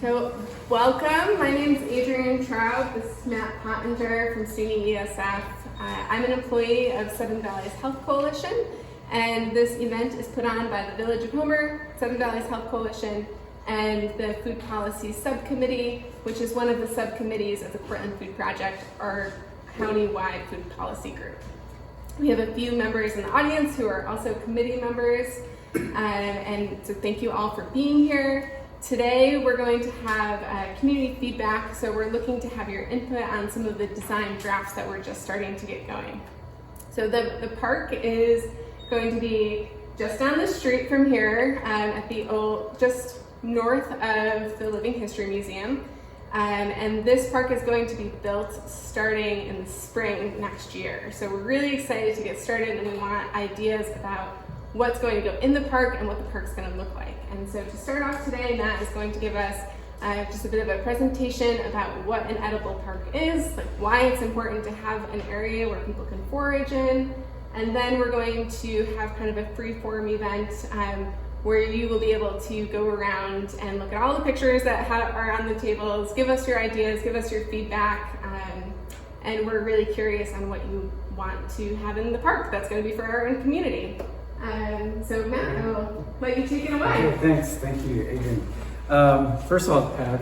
So, welcome. My name is Adrienne Traub. This is Matt Pottinger from SUNY ESF. I'm an employee of Seven Valleys Health Coalition, and this event is put on by the Village of Homer, Seven Valleys Health Coalition, and the Food Policy Subcommittee, which is one of the subcommittees of the Portland Food Project, our county-wide food policy group. We have a few members in the audience who are also committee members, and so thank you all for being here. Today we're going to have community feedback, so we're looking to have your input on some of the design drafts that we're just starting to get going. So the park is going to be just down the street from here, at the old, just north of the Living History Museum. And this park is going to be built starting in the spring next year. So we're really excited to get started, and we want ideas about what's going to go in the park and what the park's going to look like. And so to start off today, Matt is going to give us just a bit of a presentation about what an edible park is, like why it's important to have an area where people can forage in. And then we're going to have kind of a free-form event where you will be able to go around and look at all the pictures that are on the tables, give us your ideas, give us your feedback, and we're really curious on what you want to have in the park that's going to be for our own community. So Matt, I'll let you take it away. Okay, thanks. Thank you, Adrienne. First of all,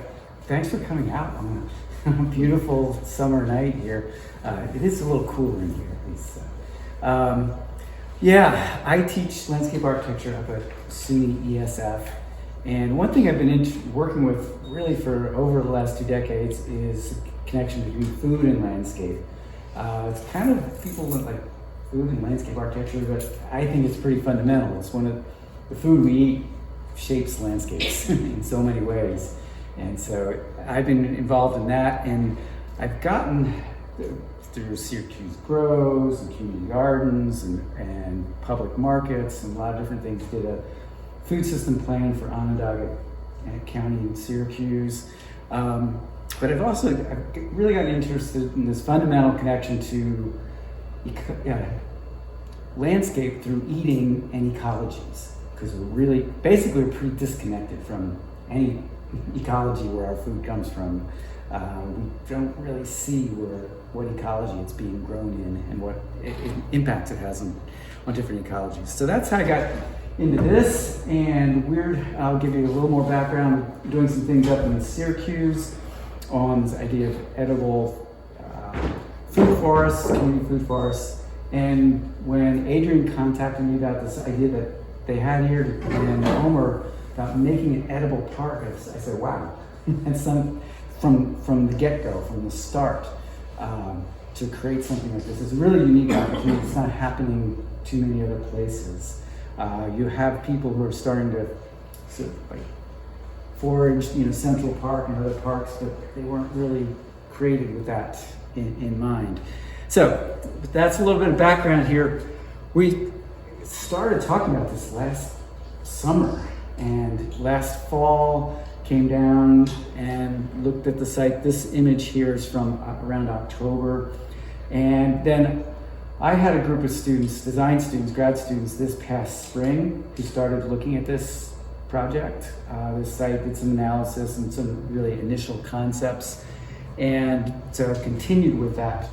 thanks for coming out on a beautiful summer night here. It is a little cooler in here, at least. Yeah, I teach landscape architecture up at SUNY ESF. And one thing I've been working with really for over the last 2 decades is the connection between food and landscape. It's kind of people with like food and landscape architecture, but I think it's pretty fundamental. It's one of the food we eat shapes landscapes in so many ways. And so I've been involved in that, and I've gotten through Crepe Groves and community gardens and public markets and a lot of different things, did a food system plan for Onondaga County in Syracuse. But I've really gotten interested in this fundamental connection to landscape through eating and ecologies, because we're pretty disconnected from any ecology where our food comes from. We don't really see what ecology it's being grown in and what impacts it has on different ecologies. So that's how I got into this, and I'll give you a little more background. We're doing some things up in Syracuse on this idea of edible food forests, community food forests. And when Adrienne contacted me about this idea that they had here in Homer about making an edible park, I said, wow. And from the get-go, from the start, to create something like this is a really unique opportunity. It's not happening too many other places. You have people who are starting to sort of like forage, Central Park and other parks, but they weren't really created with that in mind. So that's a little bit of background here. We started talking about this last summer, and last fall came down and looked at the site. This image here is from around October. And then I had a group of students, design students, grad students this past spring who started looking at this project. This site did some analysis and some really initial concepts. And so I've continued with that,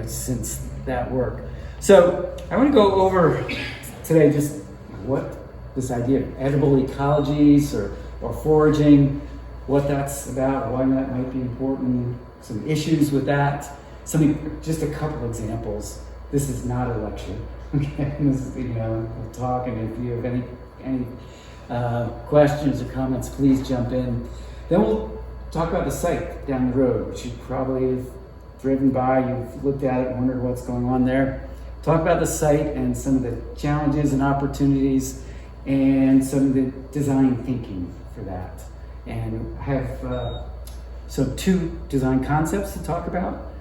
since that work. So I want to go over today just what this idea of edible ecologies or foraging, what that's about, why that might be important, some issues with that, just a couple examples. This is not a lecture, okay? This is, we'll talk, and if you have any questions or comments, please jump in. Then we'll talk about the site down the road, which you probably have driven by, you've looked at it, wondered what's going on there. Talk about the site and some of the challenges and opportunities and some of the design thinking for that. And I have 2 design concepts to talk about.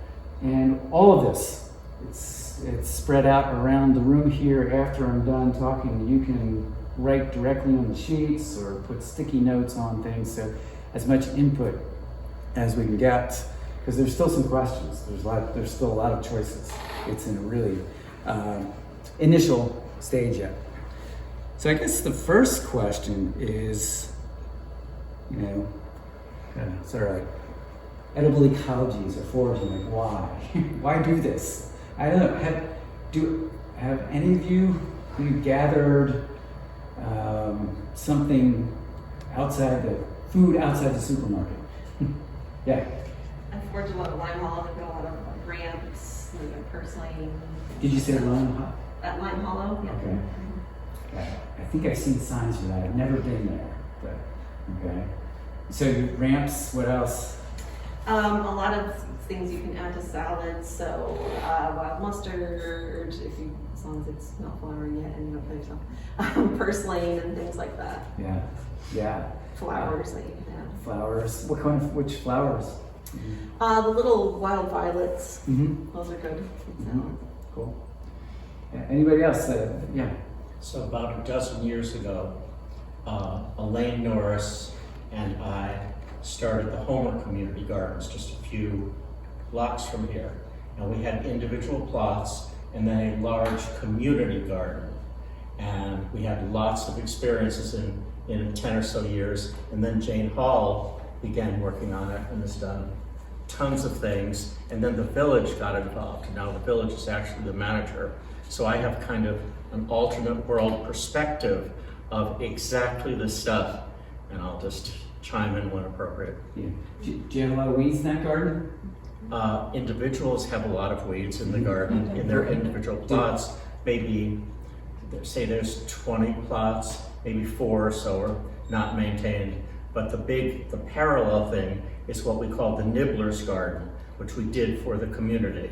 And all of this, it's spread out around the room here. After I'm done talking, you can write directly on the sheets or put sticky notes on things. So as much input as we can get, because there's still some questions. There's still a lot of choices. It's in a really initial stage yet. So I guess the first question is, Yeah, sort of like edible ecologies or foraging. Like, why? Why do this? I don't know. Have any of you gathered something outside the supermarket? Yeah. I've foraged a lot of lime hollow. I've got a lot of ramps, purslane. Did you say lime? At Lime Hollow, yeah. Okay. Yeah, I think I've seen signs for that. I've never been there, but okay. So ramps. What else? A lot of things you can add to salads. So wild mustard, as long as it's not flowering yet, and there's some purslane and things like that. Yeah, yeah. Flowers that you can add. Flowers. Which flowers? The little wild violets. Mm-hmm. Those are good. Mm-hmm. Cool. Yeah. Anybody else? Yeah. So about a dozen years ago, Elaine Norris and I started the Homer Community Gardens just a few blocks from here. And we had individual plots and then a large community garden. And we had lots of experiences in 10 or so years. And then Jane Hall began working on it and has done tons of things. And then the village got involved. Now the village is actually the manager. So I have kind of an alternate world perspective of exactly this stuff. And I'll just chime in when appropriate. Yeah. Do you have a lot of weeds in that garden? Individuals have a lot of weeds in the garden, in their individual plots. Maybe, say there's 20 plots, maybe 4 or so are not maintained. But the parallel thing is what we call the Nibbler's Garden, which we did for the community.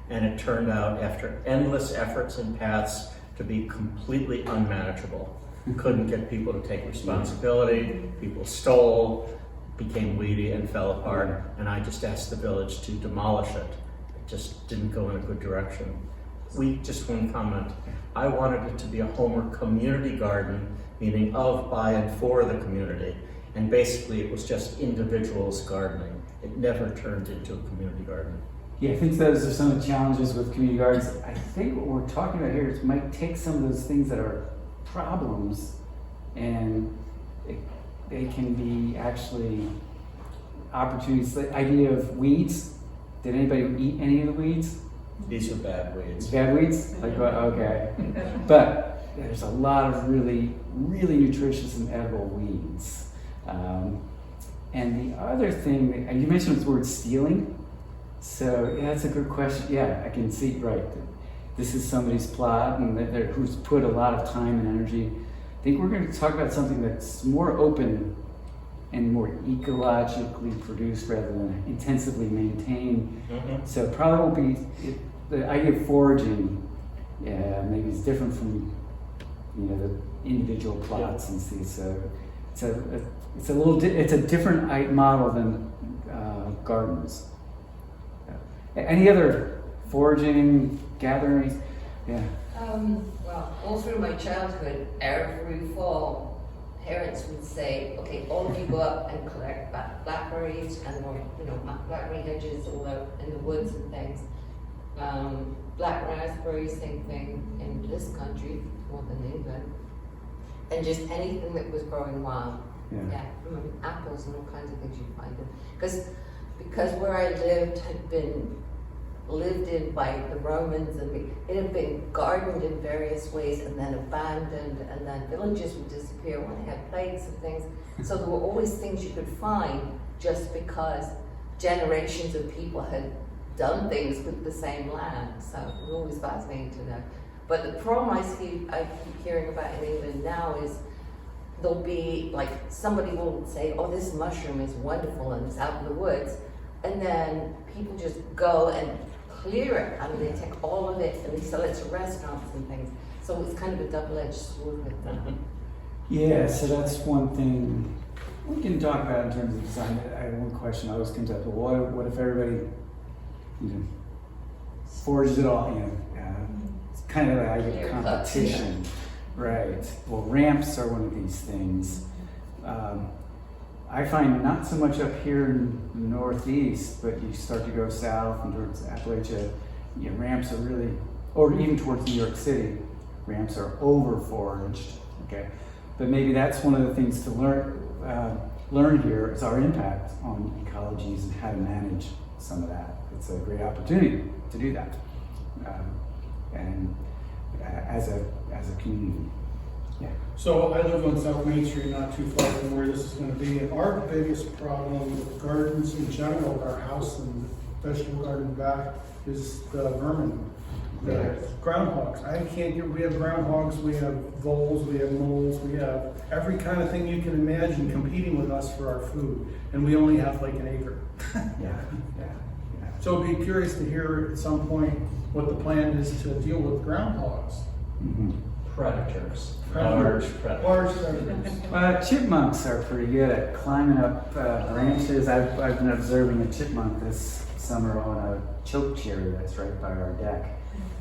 And it turned out, after endless efforts and paths, to be completely unmanageable. Couldn't get people to take responsibility, people stole, became weedy and fell apart, and I just asked the village to demolish it. It just didn't go in a good direction. Just one comment. I wanted it to be a Homer community garden, meaning of, by, and for the community. And basically it was just individuals gardening. It never turned into a community garden. Yeah, I think those are some of the challenges with community gardens. I think what we're talking about here is might take some of those things that are problems and they can be actually opportunities. The idea of weeds. Did anybody eat any of the weeds? These are bad weeds. Bad weeds? Like what? Okay. But there's a lot of really, really nutritious and edible weeds. And the other thing, you mentioned the word stealing. So yeah, that's a good question. Yeah, I can see, right. This is somebody's plot and who's put a lot of time and energy. I think we're going to talk about something that's more open and more ecologically produced rather than intensively maintained. Mm-hmm. So it probably won't be, the idea of foraging, maybe is different from, the individual plots and see. So it's a different model than gardens. Any other foraging gatherings? Yeah. Well, all through my childhood, every fall, parents would say, "Okay, all of you go up and collect blackberries and blackberry hedges all out in the woods and things. Black raspberries, same thing in this country more than England, and just anything that was growing wild. Yeah, apples and all kinds of things you'd find them because where I lived had been lived in by the Romans, and it had been gardened in various ways and then abandoned, and then villages would disappear when they had plagues and things. So there were always things you could find just because generations of people had done things with the same land. So it was always fascinating to know. But the problem I keep hearing about in England now is there'll be like somebody will say, "Oh, this mushroom is wonderful and it's out in the woods," and then people just go and clear it. I mean, they take all of it and they sell it to restaurants and things. So it's kind of a double-edged sword with them. Yeah, so that's one thing we can talk about in terms of design. I have one question I always comes up. Well, what if everybody, forages it all? It's kind of the idea of competition, right? Well, ramps are one of these things. I find not so much up here in the Northeast, but you start to go south and towards Appalachia, ramps are really, or even towards New York City, ramps are over foraged. Okay, but maybe that's one of the things to learn. learned here is our impact on ecologies and how to manage some of that. It's a great opportunity to do that, and as a community. Yeah. So I live on South Main Street, not too far from where this is going to be, and our biggest problem with gardens in general, our house and vegetable garden back, is the vermin, the groundhogs. We have groundhogs, we have voles, we have moles, we have every kind of thing you can imagine competing with us for our food, and we only have like an acre. Yeah. So I'd be curious to hear at some point what the plan is to deal with groundhogs. Mm-hmm. Predators, Predators. large predators. Large predators. Chipmunks are pretty good at climbing up branches. I've been observing a chipmunk this summer on a choke cherry that's right by our deck.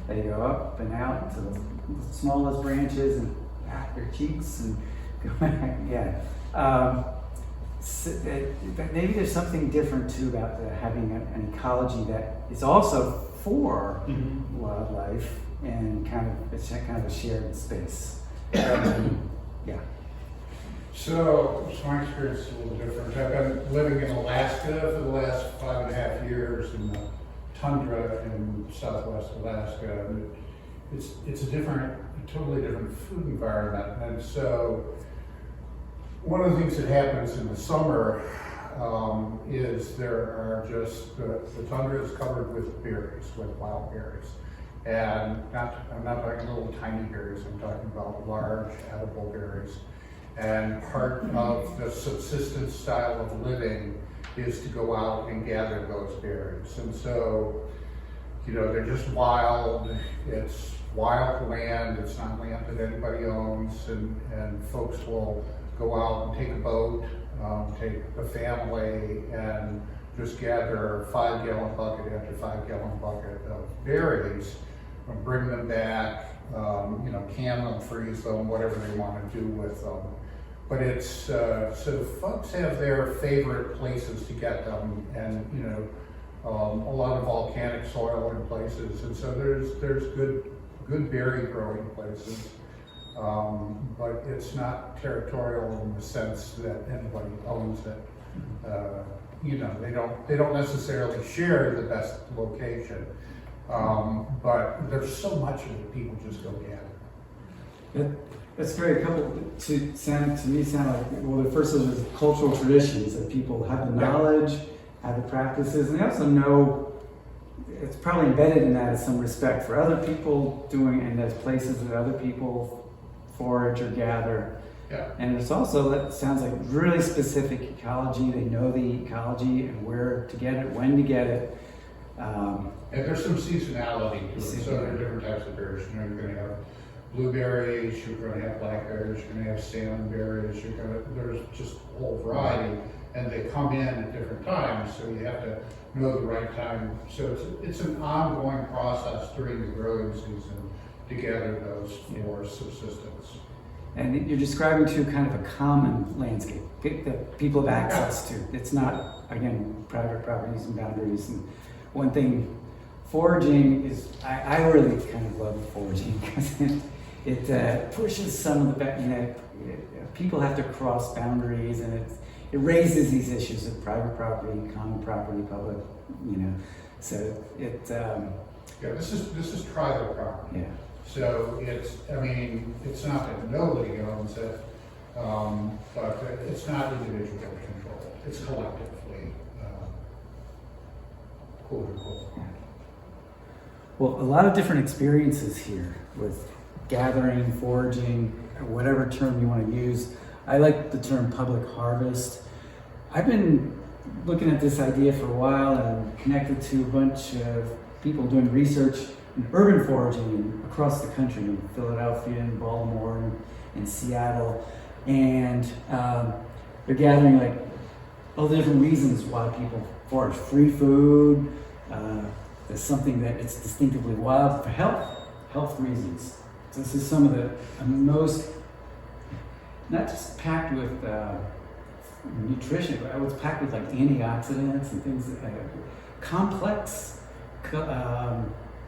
They go up and out to the smallest branches and back their cheeks and go back. Yeah. But maybe there's something different too about having an ecology that is also for wildlife and it's kind of a shared space. Yeah. So my experience is a little different. I've been living in Alaska for the last 5.5 years in the tundra in southwest Alaska. It's a totally different food environment, and so one of the things that happens in the summer is there are just the tundra is covered with berries, with wild berries, and I'm not talking little tiny berries. I'm talking about large edible berries. And part of the subsistence style of living is to go out and gather those berries. And so, they're just wild. It's wild land. It's not land that anybody owns. And folks will go out and take a boat, take a family, and just gather 5-gallon bucket after 5-gallon bucket of berries and bring them back, can them, freeze them, whatever they want to do with them. But it's, so folks have their favorite places to get them, and a lot of volcanic soil in places, and so there's good berry growing places, but it's not territorial in the sense that anybody owns it. They don't necessarily share the best location, but there's so much of it, people just go gather. That's very coupled to me sound like, well, the first is cultural traditions, that people have the knowledge, have the practices, and they also know it's probably embedded in that is some respect for other people doing, and there's places that other people forage or gather. Yeah. And it's also, that sounds like really specific ecology. They know the ecology and where to get it, when to get it. And there's some seasonality to it. So there are different types of berries. You're going to have blueberries, you're going to have blackberries, you're going to have salmon berries, there's just a whole variety, and they come in at different times, so you have to know the right time. So it's an ongoing process during the growing season to gather those for subsistence. And you're describing too kind of a common landscape that people have access to. It's not, again, private properties and boundaries. And one thing, foraging is, I really kind of love foraging because it pushes some of the, people have to cross boundaries, and it raises these issues of private property, common property, public, so it. This is private property. Yeah. So it's not that nobody owns it, but it's not individual control. It's collectively, quote unquote. Yeah. Well, a lot of different experiences here with gathering, foraging, whatever term you want to use. I like the term public harvest. I've been looking at this idea for a while and connected to a bunch of people doing research in urban foraging across the country, in Philadelphia and Baltimore and Seattle. And they're gathering like all the different reasons why people forage. Free food, there's something that it's distinctively wild for health reasons. So this is some of the most, not just packed with nutrition, but it's packed with like antioxidants and things, complex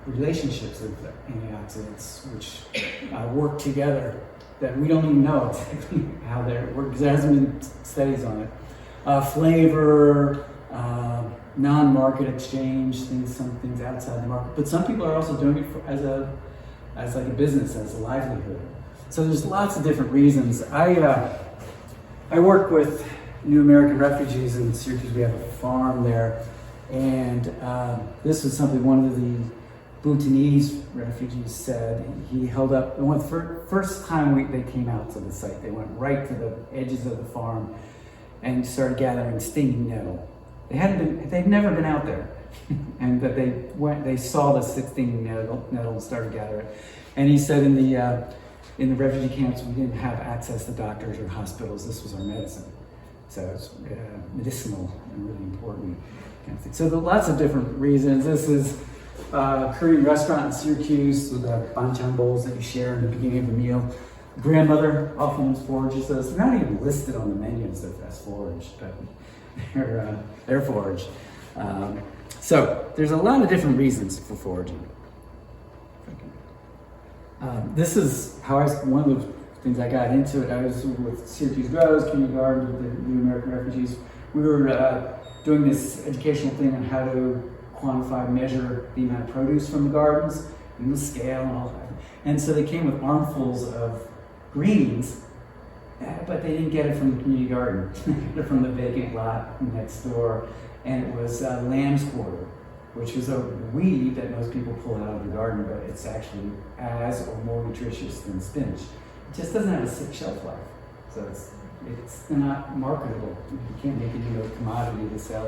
relationships of antioxidants which work together that we don't even know exactly how they work because there hasn't been studies on it. flavor, non-market exchange, some things outside the market. But some people are also doing it as like a business, as a livelihood. So there's lots of different reasons. I work with New American Refugees in Syracuse. We have a farm there, and this was something one of the Bhutanese refugees said. He held up, first time they came out to the site, they went right to the edges of the farm and started gathering stinging nettle. They'd never been out there, and that they saw the stinging nettle and started gathering. And he said in the refugee camps, we didn't have access to doctors or hospitals. This was our medicine. So it's medicinal and really important kind of thing. So there are lots of different reasons. This is a Korean restaurant in Syracuse with the banchan bowls that you share in the beginning of the meal. Grandmother often forages those. They're not even listed on the menus as foraged, but they're foraged. So there's a lot of different reasons for foraging. This is how one of the things I got into it. I was with Syracuse Groves, Community Garden, with the New American Refugees. We were doing this educational thing on how to quantify, measure the amount of produce from the gardens, and the scale and all that. And so they came with armfuls of greens, but they didn't get it from the community garden. They got it from the vacant lot next door, and it was lamb's quarter, which is a weed that most people pull out of the garden, but it's actually as or more nutritious than spinach. It just doesn't have a shelf life, so it's not marketable. You can't make it into a commodity to sell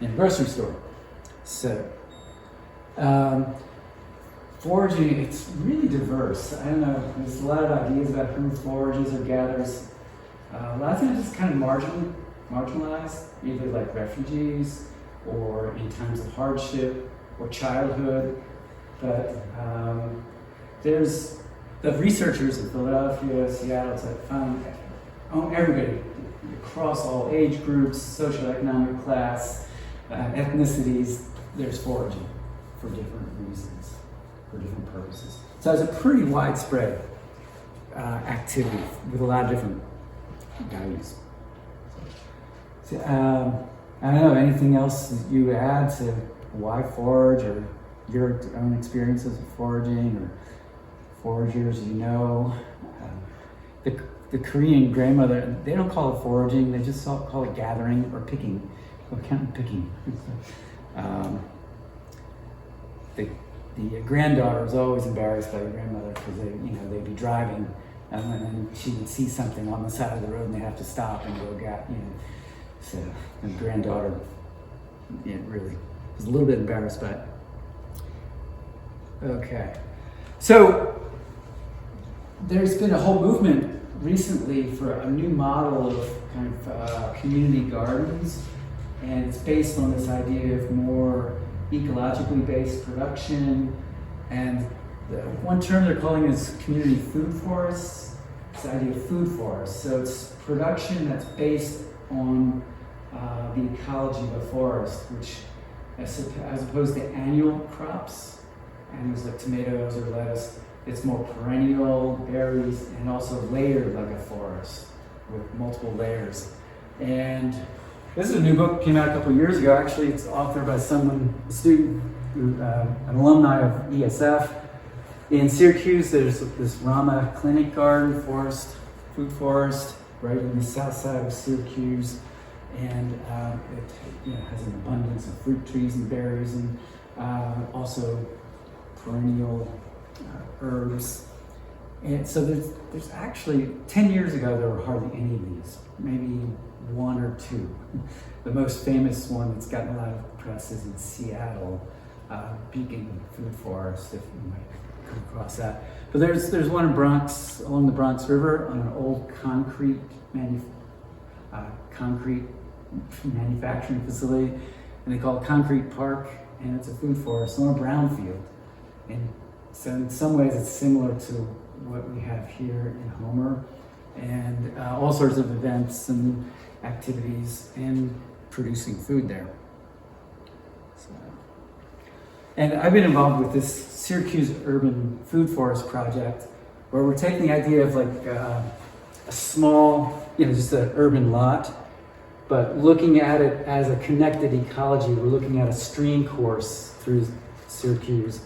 in a grocery store. So, foraging, it's really diverse. I don't know, there's a lot of ideas about who forages or gathers. A lot of times it's kind of marginalized, either like refugees or in times of hardship or childhood. But there's the researchers in Philadelphia, Seattle, found everybody across all age groups, socioeconomic class, ethnicities. There's foraging for different reasons, for different purposes. So it's a pretty widespread activity with a lot of different values. So, I don't know, anything else that you add to why forage or your own experiences with foraging or foragers you know? The Korean grandmother, they don't call it foraging, they just call it gathering or picking, or picking. The granddaughter was always embarrassed by the grandmother because they'd be driving and then she would see something on the side of the road and they'd have to stop and go So the granddaughter really was a little bit embarrassed by it. Okay, so there's been a whole movement recently for a new model of kind of community gardens, and it's based on this idea of more ecologically based production, and one term they're calling is community food forests. This idea of food forests, so it's production that's based on the ecology of a forest, which as opposed to annual crops, annuals like tomatoes or lettuce, it's more perennial, berries, and also layered like a forest with multiple layers. And this is a new book, came out a couple of years ago. Actually, it's authored by a student, an alumni of ESF. In Syracuse, there's this Rama Clinic Garden Forest, food forest, right in the south side of Syracuse. And it has an abundance of fruit trees and berries, and also perennial herbs. And so there's actually, 10 years ago, there were hardly any of these, maybe one or two. The most famous one that's gotten a lot of press is in Seattle, Beacon Food Forest, if you might come across that. But there's one in Bronx, along the Bronx River, on an old concrete manufacturing facility, and they call it Concrete Park, and it's a food forest on a brownfield. And so in some ways it's similar to what we have here in Homer, and all sorts of events and activities and producing food there. So, and I've been involved with this Syracuse Urban Food Forest project, where we're taking the idea of like a small, just an urban lot, But looking at it as a connected ecology, we're looking at a stream course through Syracuse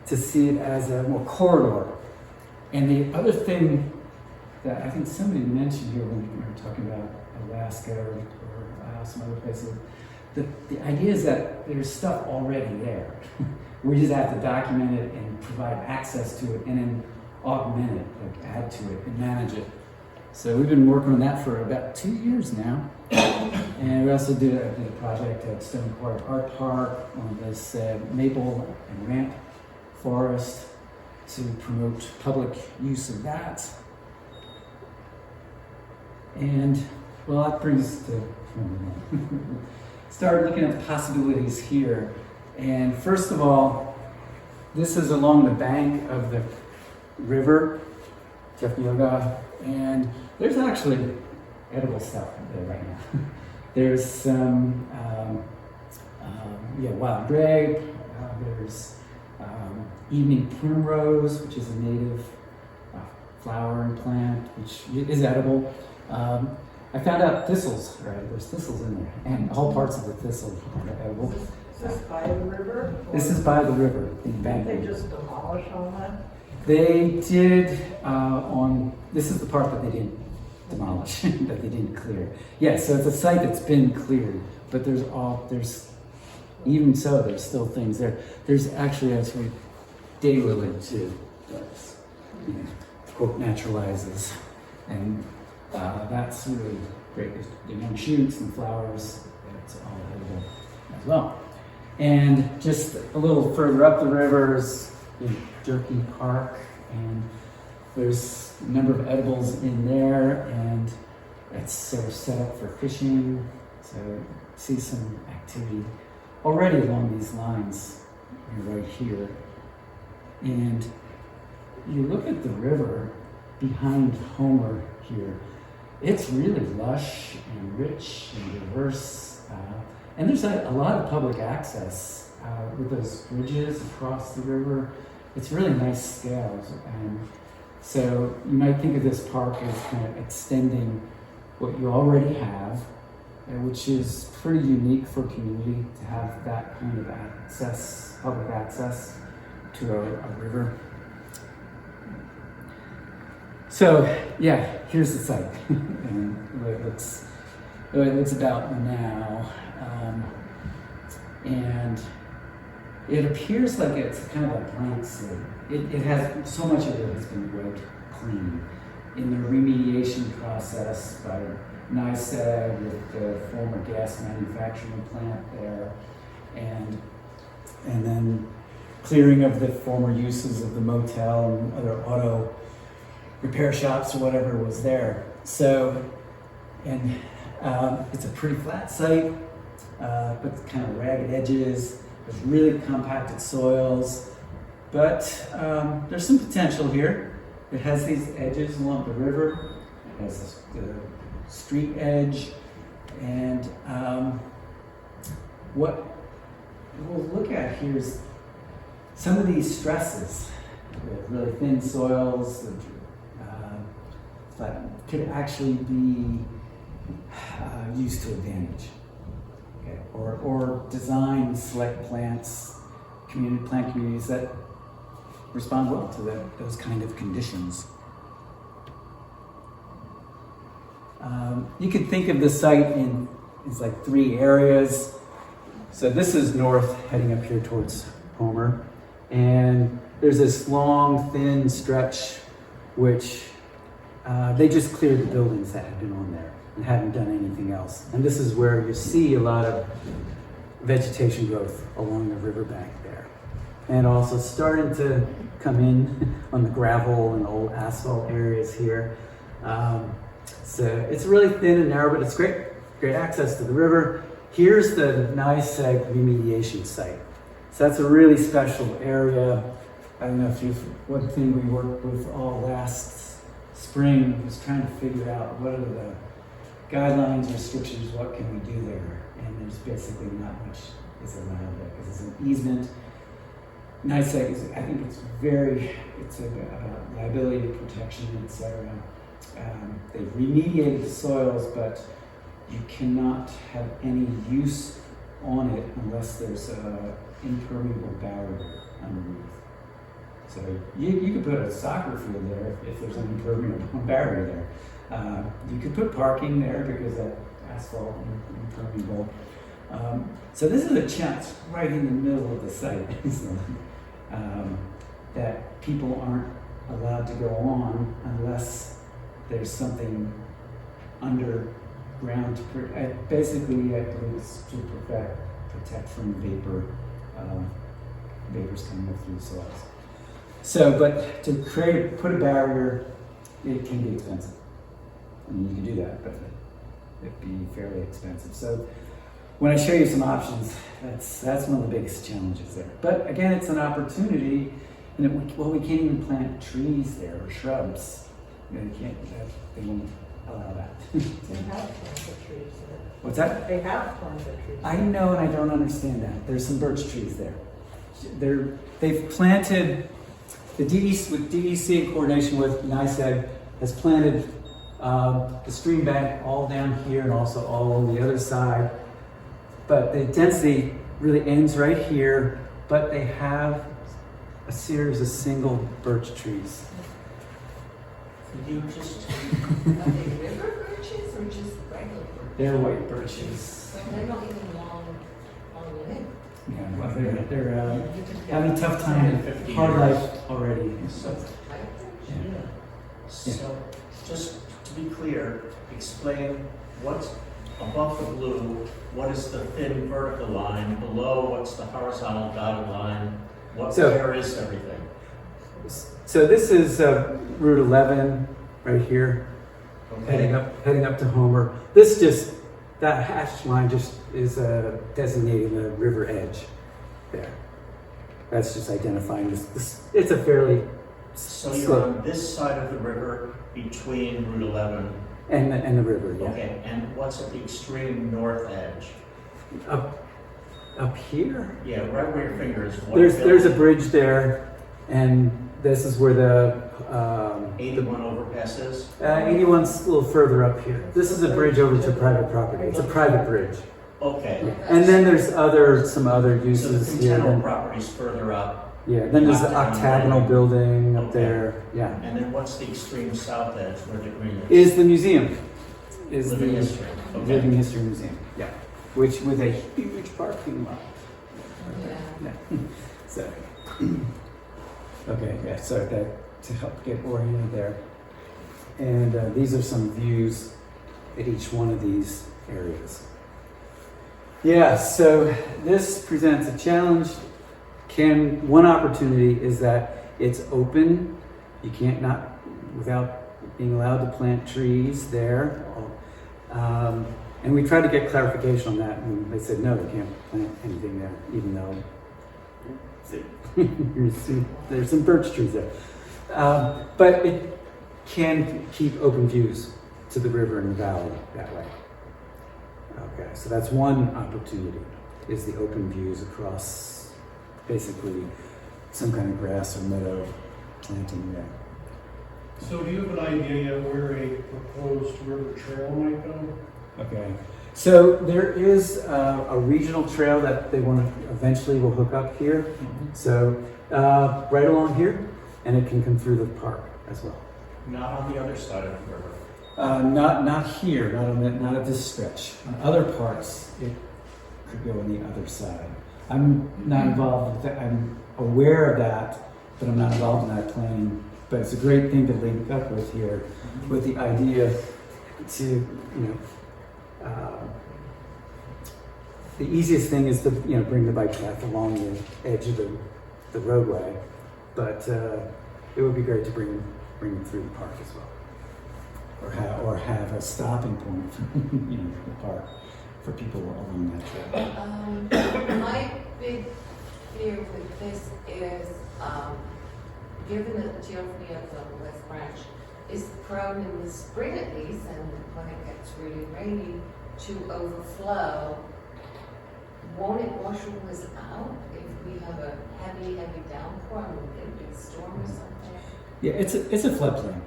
to see it as a more corridor. And the other thing that I think somebody mentioned here when we were talking about Alaska or some other places, the idea is that there's stuff already there. We just have to document it and provide access to it and then augment it, like add to it and manage it. So we've been working on that for about 2 years now. And we also did a project at Stone Quarry Art Park on this maple and ramp forest to promote public use of that. And well, that brings us to start looking at the possibilities here. And first of all, this is along the bank of the river, Yoga, and there's actually edible stuff there right now. There's some wild grape, there's evening primrose, which is a native flowering plant, which is edible. I found out thistles, right? There's thistles in there, and all parts of the thistle are edible. Is this by the river? This is by the river, the Did embankment. they just demolish all that? They did this is the part that they didn't demolish, that they didn't clear. Yeah, so it's a site that's been cleared, but there's even so, there's still things there. There's actually a sort of daylily too, that's, quote, naturalizes. And that's really great. There's the young shoots and flowers, it's all edible as well. And just a little further up the rivers, Jerky Park, and there's a number of edibles in there, and it's sort of set up for fishing, so see some activity already along these lines right here. And you look at the river behind Homer here, it's really lush and rich and diverse, and there's a lot of public access with those bridges across the river. It's really nice scales, and so you might think of this park as kind of extending what you already have, which is pretty unique for a community to have that kind of access, public access to a river. So yeah, here's the site, and what it looks about now, and it appears like it's kind of a blank slate. It has, so much of it has been wiped clean in the remediation process by NYSEG with the former gas manufacturing plant there, and then clearing of the former uses of the motel and other auto repair shops or whatever was there. So, and it's a pretty flat site, but kind of ragged edges. There's really compacted soils, but there's some potential here. It has these edges along the river. It has the street edge, and what we'll look at here is some of these stresses. The really thin soils that could actually be used to advantage. Okay. Or design select plants, plant communities that respond well to those kind of conditions. You could think of the site in like 3 areas. So this is north, heading up here towards Homer, and there's this long, thin stretch which they just cleared the buildings that had been on there and hadn't done anything else. And this is where you see a lot of vegetation growth along the riverbank there. And also starting to come in on the gravel and old asphalt areas here. So it's really thin and narrow, but it's great access to the river. Here's the NYSEG Remediation Site. So that's a really special area. I don't know if one thing we worked with all last spring was trying to figure out what are the guidelines, restrictions, what can we do there? And there's basically not much is allowed there because it's an easement. NYSEG is, I think it's about liability protection, etc. They've remediated the soils, but you cannot have any use on it unless there's a impermeable barrier underneath. So you could put a soccer field there if there's an impermeable barrier there. You could put parking there because that asphalt is impermeable. So this is a chance right in the middle of the site so, that people aren't allowed to go on unless there's something underground to basically I believe it's to protect from vapors coming up through the soils. So, but to put a barrier, it can be expensive. I mean, you can do that, but it'd be fairly expensive. So, when I show you some options, that's one of the biggest challenges there. But again, it's an opportunity, and we can't even plant trees there or shrubs. You know, they won't allow that. They have planted trees there. What's that? They have planted trees. I know, and I don't understand that. There's some birch trees there. They've planted. The DEC, with DEC in coordination with NICEAG, has planted the stream bank all down here and also all on the other side. But the density really ends right here, but they have a series of single birch trees. Are they river birches or just regular birches? They're white birches. So they're not even long lived. Yeah, well, they're having a tough time, hard life already. So, Yeah. so just to be clear, explain what's above the blue, what is the thin vertical line, below what's the horizontal dotted line, where is everything? So this is Route 11 right here, Okay. heading up to Homer. That hatched line just is designating the river edge there. That's just identifying this. It's a fairly So you're on this side of the river between Route 11. and the river, yeah. Okay, and what's at the extreme north edge? Up here, Yeah, right where your finger is. there's a bridge there, and this is where the 81 overpass is? 81's a little further up here. This is a bridge over to private property. It's a private bridge. Okay. And then there's some other So the uses here. Continental property's further up, Yeah, then there's the octagonal building up Okay. there. Yeah. and then what's the extreme south edge where the green is? Is the museum. Is Living the History. Okay. Living History Museum. Yeah. Which with a huge parking lot. Yeah. Yeah. So okay, yeah, so that to help get oriented there. And these are some views at each one of these areas. Yeah, so this presents a challenge. One opportunity is that it's open. You can't without being allowed to plant trees there. And we tried to get clarification on that, and they said, no, we can't plant anything there, even though there's some birch trees there. But it can keep open views to the river and the valley that way. Okay, so that's one opportunity, is the open views across basically some kind of grass or meadow planting there. So do you have an idea yet where a proposed river trail might go? Okay, so there is a regional trail that they want to eventually will hook up here. So right along here, and it can come through the park as well. Not on the other side of the river. Not here, not at this stretch. On other parts, it could go on the other side. I'm not involved with that. I'm aware of that, but I'm not involved in that planning. But it's a great thing to link up with here, with the idea to, the easiest thing is to, bring the bike path along the edge of the roadway. But it would be great to bring them through the park as well. Or have a stopping point, the park for people along that trail. My big fear with this is, given the geography of the West Branch is prone in the spring at least, and when it gets really rainy, to overflow. Won't it wash all this out if we have a heavy downpour and a big storm or something? Yeah, it's a floodplain.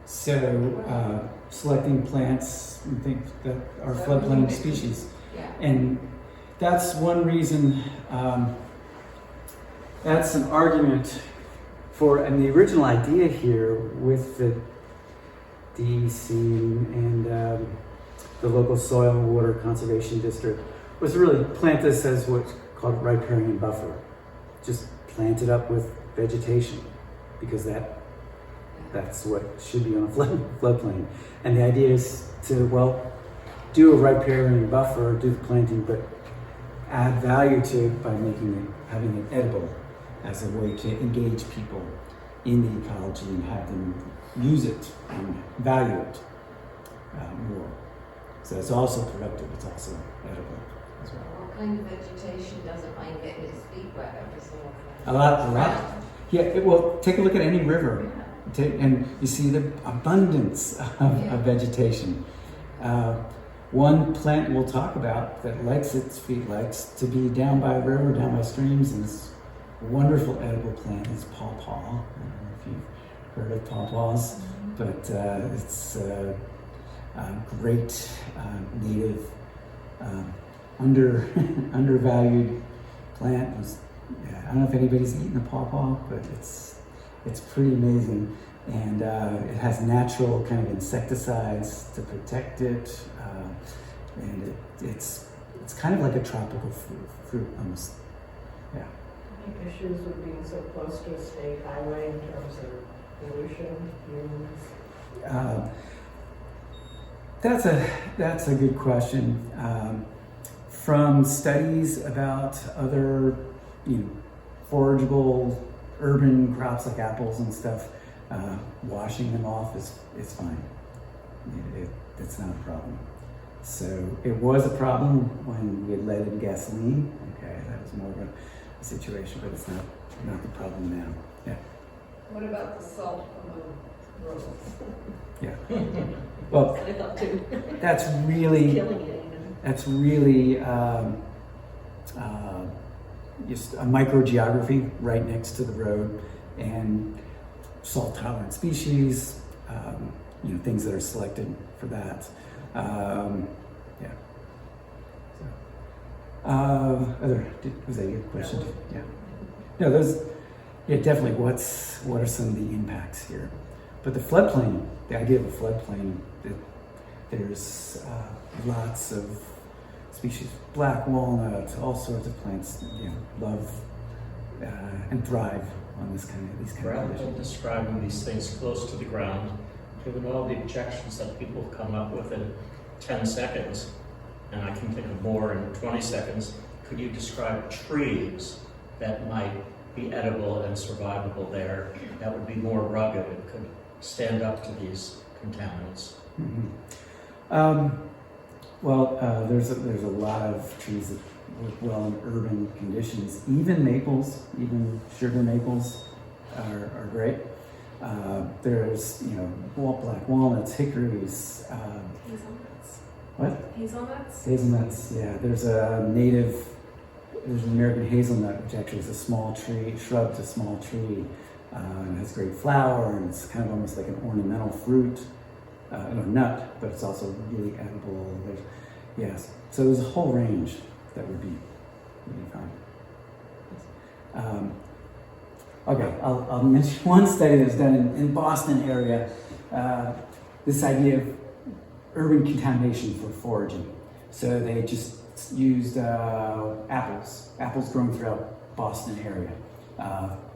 So selecting plants and things that are floodplain species. Yeah. And that's one reason, that's an argument for, and the original idea here with the DEC and the local soil and water conservation district was to really plant this as what's called riparian buffer. Just plant it up with vegetation because that's what should be on a floodplain. And the idea is to, well, do a riparian buffer, do the planting, but add value to it by having it edible as a way to engage people in the ecology and have them use it and value it more. So it's also productive, it's also edible as well. What kind of vegetation doesn't mind getting its feet wet every so often? A lot. Yeah, well, take a look at any river, and you see the abundance of vegetation. One plant we'll talk about that likes to be down by a river, down by streams, and this wonderful edible plant is pawpaw. I don't know if you've heard of pawpaws, but it's a great native, undervalued plant. I don't know if anybody's eaten a pawpaw, but it's pretty amazing. And it has natural kind of insecticides to protect it, and it's kind of like a tropical fruit almost. Yeah. Any issues with being so close to a state highway in terms of pollution, humans? That's a good question. From studies about other, forageable urban crops like apples and stuff, washing them off is fine. It's not a problem. So it was a problem when we had lead in gasoline. Okay, that was more of a situation, but it's not the problem now. Yeah. What about the salt from the roads? Yeah. Well, I thought too. that's really Killing it. that's really just a microgeography right next to the road, and salt tolerant species, things that are selected for that. Yeah. So, was that your question? Yeah. No, definitely. What are some of the impacts here? But the floodplain, the idea of a floodplain, there's lots of species, black walnut, all sorts of plants, love and thrive on these kind of Rather than conditions. describing these things close to the ground, given all the objections that people come up with in 10 seconds, and I can think of more in 20 seconds, could you describe trees that might be edible and survivable there, that would be more rugged and could stand up to these contaminants? Mm-hmm. There's a lot of trees that work well in urban conditions. Even maples, even sugar maples are great. There's, black walnuts, hickories. Hazelnuts. What? Hazelnuts? Hazelnuts, yeah. There's an American hazelnut, which actually is a small tree, shrub to small tree. And it has great flower, and it's kind of almost like an ornamental fruit. Nut, but it's also really edible. Yes, so there's a whole range that would be fine. Okay, I'll mention one study that was done in Boston area. This idea of urban contamination for foraging. So they just used apples grown throughout Boston area,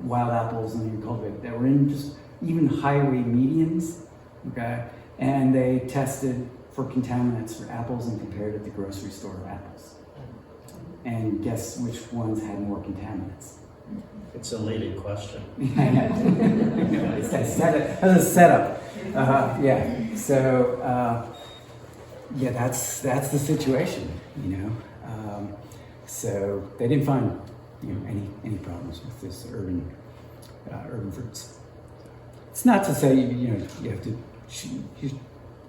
wild apples and even cultivated that were in just even highway medians. Okay. And they tested for contaminants for apples and compared it to grocery store apples. And guess which ones had more contaminants? It's a leading question. It's that setup. That's a setup. So that's the situation. So they didn't find any problems with this urban fruits. It's not to say you have to. You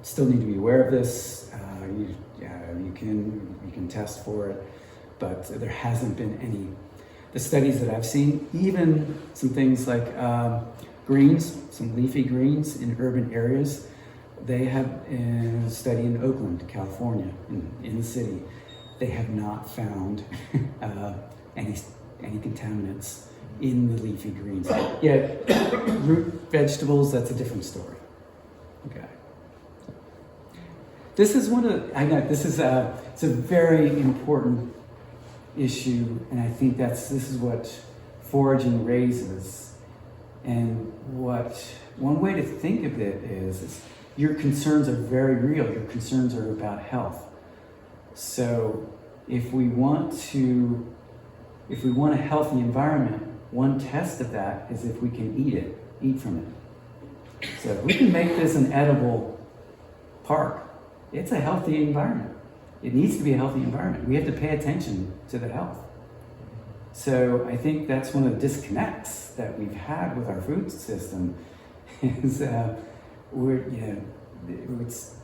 still need to be aware of this. You can test for it, but there hasn't been any. The studies that I've seen, even some things like greens, some leafy greens in urban areas. They have a study in Oakland, California, in the city. They have not found any contaminants in the leafy greens. Yeah, root vegetables, that's a different story. Okay. This is I know this is it's a very important issue, and I think this is what foraging raises. And one way to think of it is your concerns are very real. Your concerns are about health. So if we want a healthy environment, one test of that is if we can eat from it. So if we can make this an edible park, it's a healthy environment. It needs to be a healthy environment. We have to pay attention to the health. So I think that's one of the disconnects that we've had with our food system is it's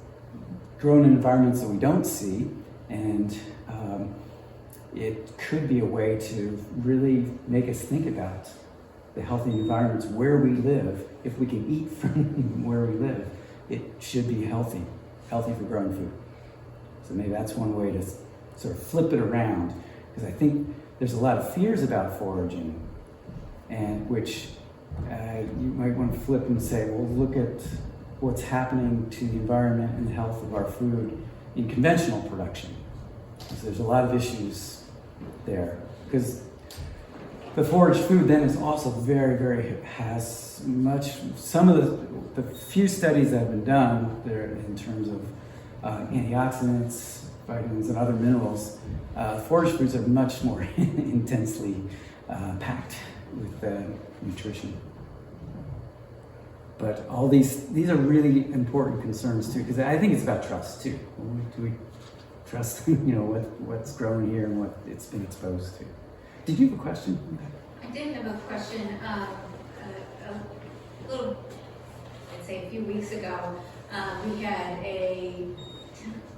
grown in environments that we don't see, and it could be a way to really make us think about the healthy environments where we live. If we can eat from where we live, it should be healthy for growing food. So maybe that's one way to sort of flip it around, because I think there's a lot of fears about foraging, and which you might want to flip and say, well, look at what's happening to the environment and the health of our food in conventional production. So there's a lot of issues there, because the foraged food then is also has much, some of the few studies that have been done there in terms of antioxidants, vitamins, and other minerals, foraged foods are much more intensely packed with nutrition. But all these are really important concerns too, because I think it's about trust too. Do we trust, what's grown here and what it's been exposed to? Did you have a question? I did have a question. A little, I'd say a few weeks ago, we had a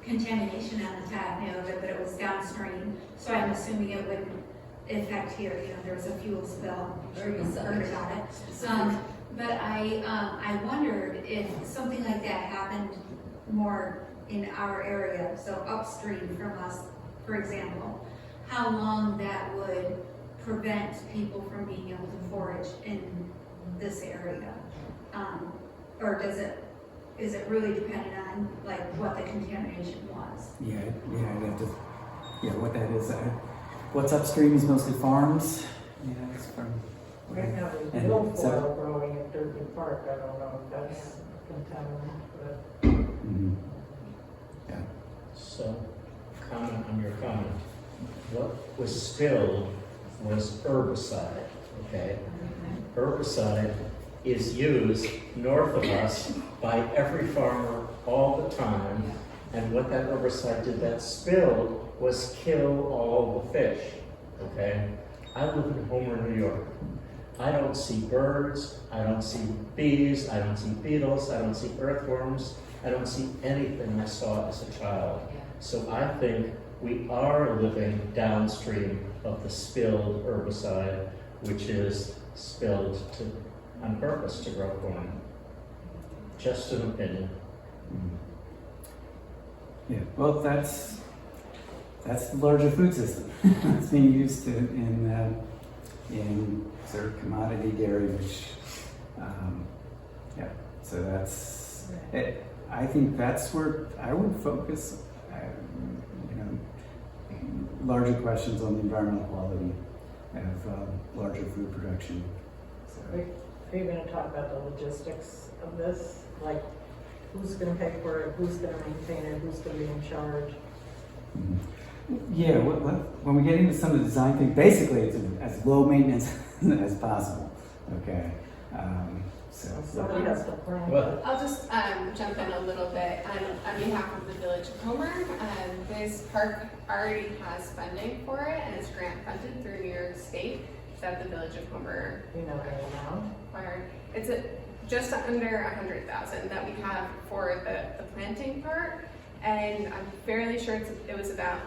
contamination on the top of it, but it was downstream. So I'm assuming it wouldn't affect here. There was a fuel spill. Heard about it. But I wondered if something like that happened more in our area, so upstream from us, for example, how long that would prevent people from being able to forage in this area, or is it really dependent on like what the contamination was? What that is. What's upstream is mostly farms. It's from. Right now, there's milfoil growing at Derby Park. I don't know if that's contaminated, but. Mm-hmm. Yeah. So, comment on your comment. What was spilled was herbicide, okay? Herbicide is used north of us by every farmer all the time, and what that herbicide did that spilled was kill all the fish, okay? I live in Homer, New York. I don't see birds, I don't see bees, I don't see beetles, I don't see earthworms, I don't see anything I saw as a child. So I think we are living downstream of the spilled herbicide, which is spilled on purpose to grow corn. Just an opinion. Yeah, well, that's the larger food system. It's being used in sort of commodity dairy, which, so that's, I think that's where I would focus, larger questions on the environmental quality of larger food production. So. Are you going to talk about the logistics of this? Like, who's going to pay for it, who's going to maintain it, who's going to be in charge? Mm-hmm. Yeah, when we get into some of the design things, basically it's as low maintenance as possible. Okay. Somebody has to plan. Well, I'll just jump in a little bit on behalf of the Village of Homer. This park already has funding for it, and it's grant funded through New York State that the Village of Homer acquired. It's just under 100,000 that we have for the planting part, and I'm fairly sure it was about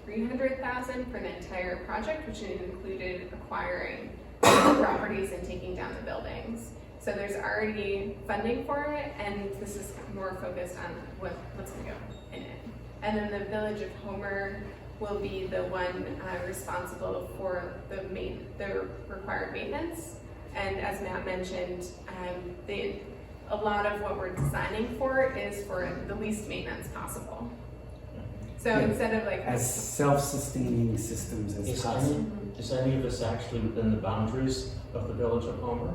300,000 for the entire project, which included acquiring the properties and taking down the buildings. So there's already funding for it, and this is more focused on what's going to go in it. And then the Village of Homer will be the one responsible for the required maintenance. And as Matt mentioned, a lot of what we're designing for is for the least maintenance possible. So Yeah. instead of like As self-sustaining systems as possible. Is any of this actually within the boundaries of the Village of Homer?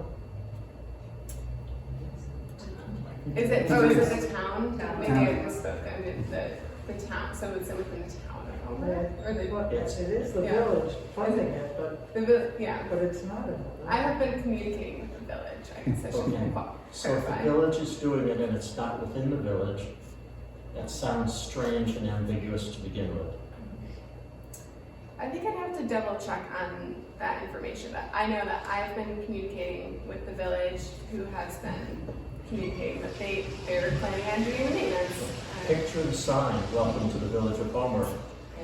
is it the town? Maybe I misspoke. I meant the town. So it's within the town of Homer, or the Well, it is the Yeah. village funding it, but yeah. but it's not in the I village. have been communicating with the village. I guess I should Okay. So if the clarify. village is doing it and it's not within the village, that sounds strange and ambiguous to begin with. I think I'd have to double check on that information, but I know that I've been communicating with the village, who has been communicating that they're planning on doing the maintenance. Picture the sign, welcome to the Village of Homer. I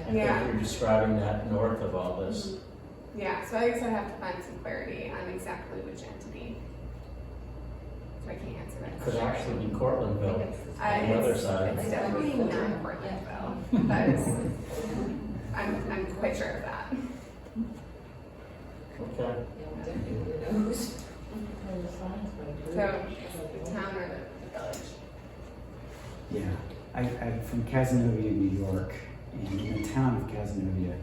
think Yeah. you're describing that north of all this. Yeah, so I guess I'd have to find some clarity on exactly which entity. So I can't answer that. It could actually be Cortlandville on the other side. It's definitely not Portlandville. That is, I'm quite sure of that. Okay. Yeah, definitely knows. And the signs might do So, it. the town or the village? Yeah, I'm from Cazenovia, New York, and in the town of Cazenovia,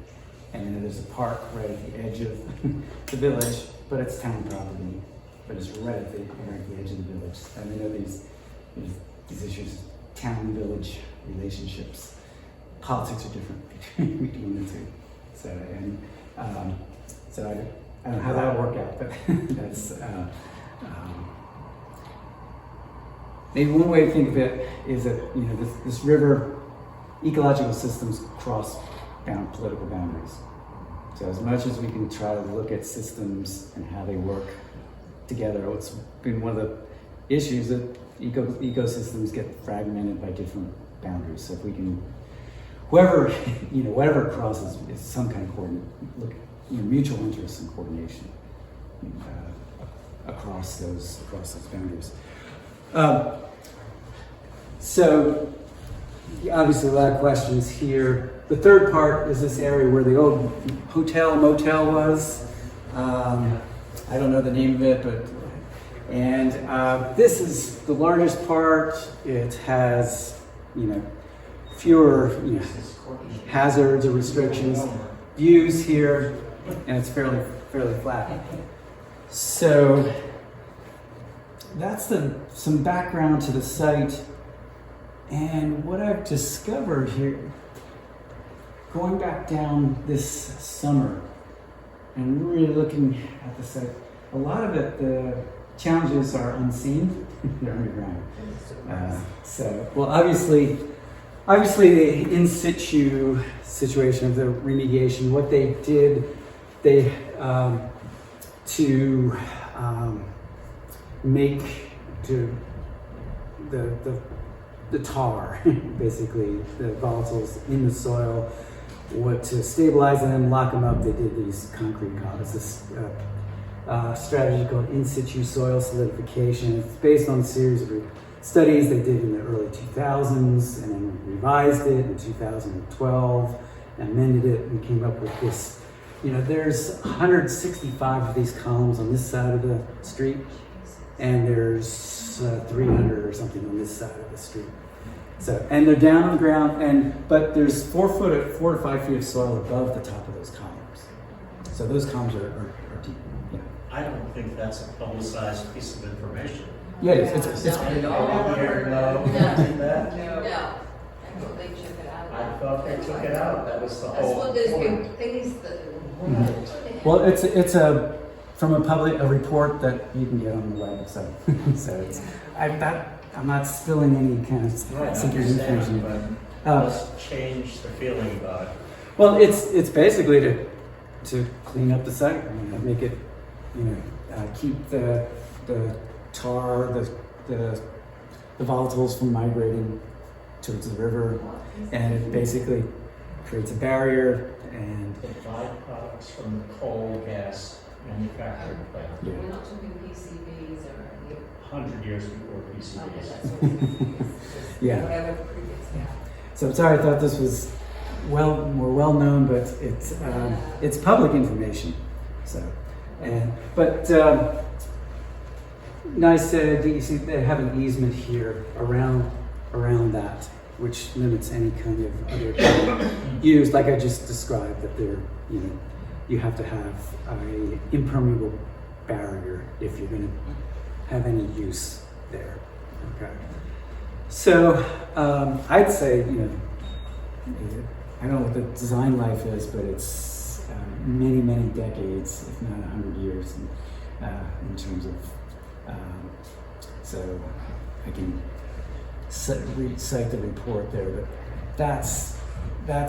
and then there's a park right at the edge of the village, but it's town property, but it's right at the edge of the village. And I know these issues, town-village relationships, politics are different between the two. So, I don't know how that'll work out, but that's, maybe one way to think of it is that, you know, this river, ecological systems cross political boundaries. So as much as we can try to look at systems and how they work together, it's been one of the issues that ecosystems get fragmented by different boundaries. So if we can, whatever crosses is some kind of mutual interest and coordination across those boundaries. So obviously a lot of questions here. The third part is this area where the old motel was. I don't know the name of it, and this is the largest part. It has, fewer, hazards or restrictions. Views here, and it's fairly flat. So that's some background to the site. And what I've discovered here, going back down this summer and really looking at the site, a lot of it, the challenges are unseen. They're underground. Obviously the in-situ situation of the remediation, what they did, to make the tar, basically the volatiles in the soil, to stabilize them, lock them up. They did these concrete columns. This strategy called In-Situ soil solidification. It's based on a series of studies they did in the early 2000s, and then revised it in 2012, amended it, and came up with this. There's 165 of these columns on this side of the street, and there's 300 or something on this side of the street. So, and they're down on the ground, but there's 4 to 5 feet of soil above the top of those columns. So those columns are deep. Yeah. I don't think that's a publicized piece of information. Yeah, it's Not at all. Here, no, Yeah. did that? No, I thought they took it out. I thought they took it out. That was the That's whole one of those point. big things that. well, it's from a report that you can get on the website. So I'm not spilling any kind of Right, I secret understand, information. but let's change the feeling about it. Well, it's basically to clean up the site, make it, keep the tar, the volatiles from migrating towards the river, and it basically creates a barrier. And The byproducts from the coal gas manufactured plant. Yeah. We're not talking PCBs or any 100 years before of PCBs. that sort of thing. Yeah. Whatever previous, yeah. So I'm sorry, I thought this was more well known, but it's public information. So, nice. You see, they have an easement here around that, which limits any kind of other use, like I just described. That you have to have a impermeable barrier if you're going to have any use there. Okay. So I'd say, I don't know what the design life is, but it's many, many decades, if not 100 years, in terms of. So I can cite the report there, but that's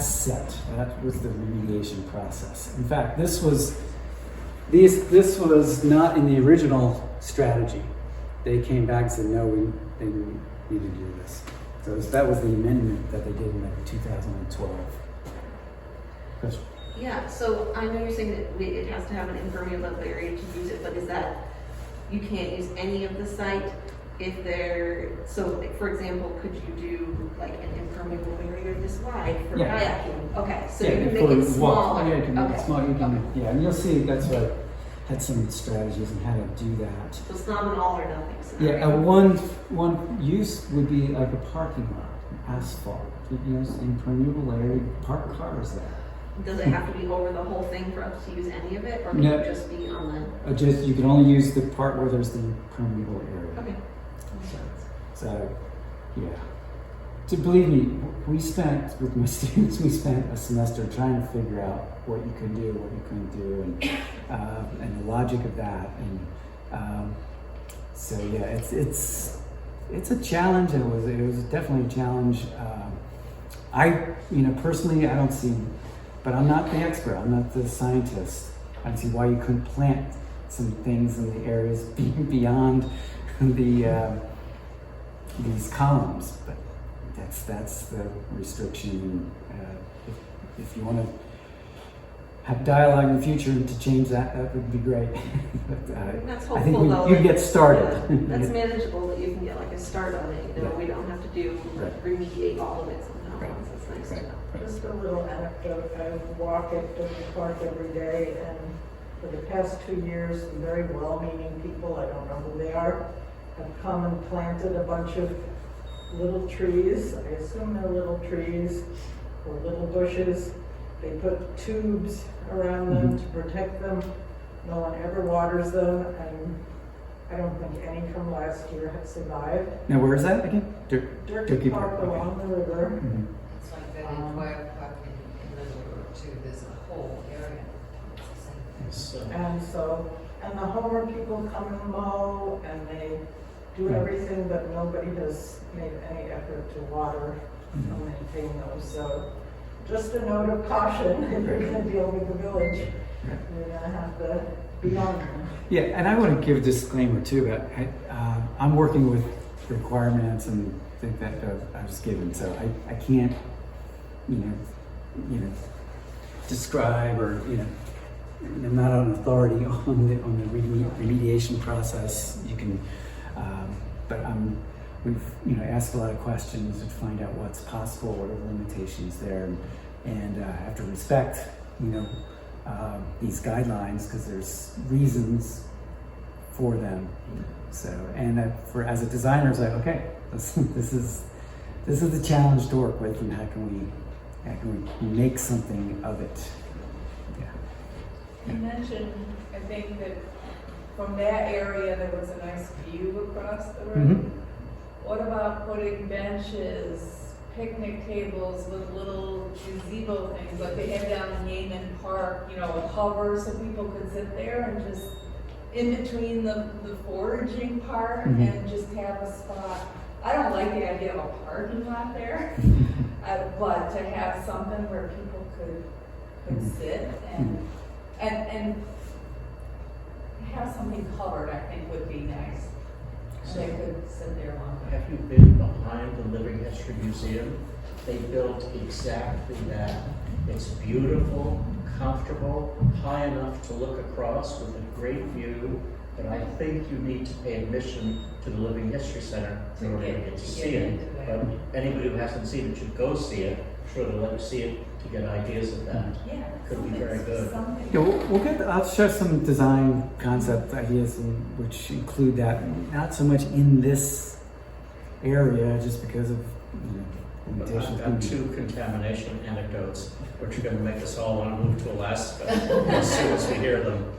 set. That was the remediation process. In fact, this was not in the original strategy. They came back and said, no, they need to do this. So that was the amendment that they did in 2012. Question? Yeah, so I know you're saying that it has to have an impermeable area to use it, but is that, you can't use any of the site if for example, could you do like an impermeable area this wide for Yeah. kayaking? Okay, so Yeah, you can for make it walk. smaller. Yeah, you can make it Okay. smaller. You can, Okay. yeah, and you'll see that's why I had some strategies on how to do that. So it's not an all or nothing Yeah, scenario. one use would be like a parking lot, asphalt. Impermeable area, park cars there. Does it have to be over the whole thing for us to use any of it, or can No. it just be on You can only use the part where there's the impermeable area. the, okay. So, yeah. To believe me, with my students, we spent a semester trying to figure out what you could do, what you couldn't do, and the logic of that. And so, yeah, it's a challenge. It was definitely a challenge. Personally, I don't see, but I'm not the expert. I'm not the scientist. I don't see why you couldn't plant some things in the areas beyond these columns, but that's the restriction. If you want to have dialogue in the future to change that would be great. But, That's I think hopeful though. you get started. Yeah, that's manageable that you can get like a start on it. Yeah. We don't have to remediate all of it somehow. Right. That's nice Right. to know. Just a little anecdote, I walk at the park every day, and for the past 2 years, very well-meaning people, I don't know who they are, have come and planted a bunch of little trees. I assume they're little trees or little bushes. They put tubes around them to protect them. No one ever waters them, and I don't think any from last year have survived. Now, where is that again? Turkey Park okay. along the river. Mhm. It's like that entire park in the river too, there's a whole area. It's the same thing. So, And the Homer people come and mow, and they do Right. everything, but nobody has made any effort to water Mhm. or maintain those. So just a note of caution, if you're gonna deal with the village, you're gonna have to be on them. Yeah, and I want to give a disclaimer too. But I'm working with requirements and think that I was given, so I can't, describe or I'm not an authority on the remediation process. You can, but we've asked a lot of questions to find out what's possible, what are the limitations there, and have to respect these guidelines because there's reasons for them. So, and as a designer, it's like, okay, this is the challenge to work with, and how can we make something of it? You mentioned, I think that from that area, there was a nice view across the road. Mhm. What about putting benches, picnic tables with little gazebo things like they have down in Yeaman Park, a cover so people could sit there and just in between the foraging part Mhm. and just have a spot. I don't like the idea of a parking lot there, but to have something where people could Mhm. sit and have something covered, I think would be nice. And they could sit there longer. have you been behind the Living History Museum? They built exactly that It's beautiful, comfortable, high enough to look across with a great view, but I think you need to pay admission to the Living History Center in order to get to see it. But anybody who hasn't seen it should go see it. I'm sure they'll let you see it to get ideas of that. Yeah. Could be very good. Yeah, we'll get. I'll share some design concept ideas, which include that. Not so much in this area, just because of But limitations. I've got two contamination anecdotes, which are going to make us all want to move to Alaska as soon as we hear them.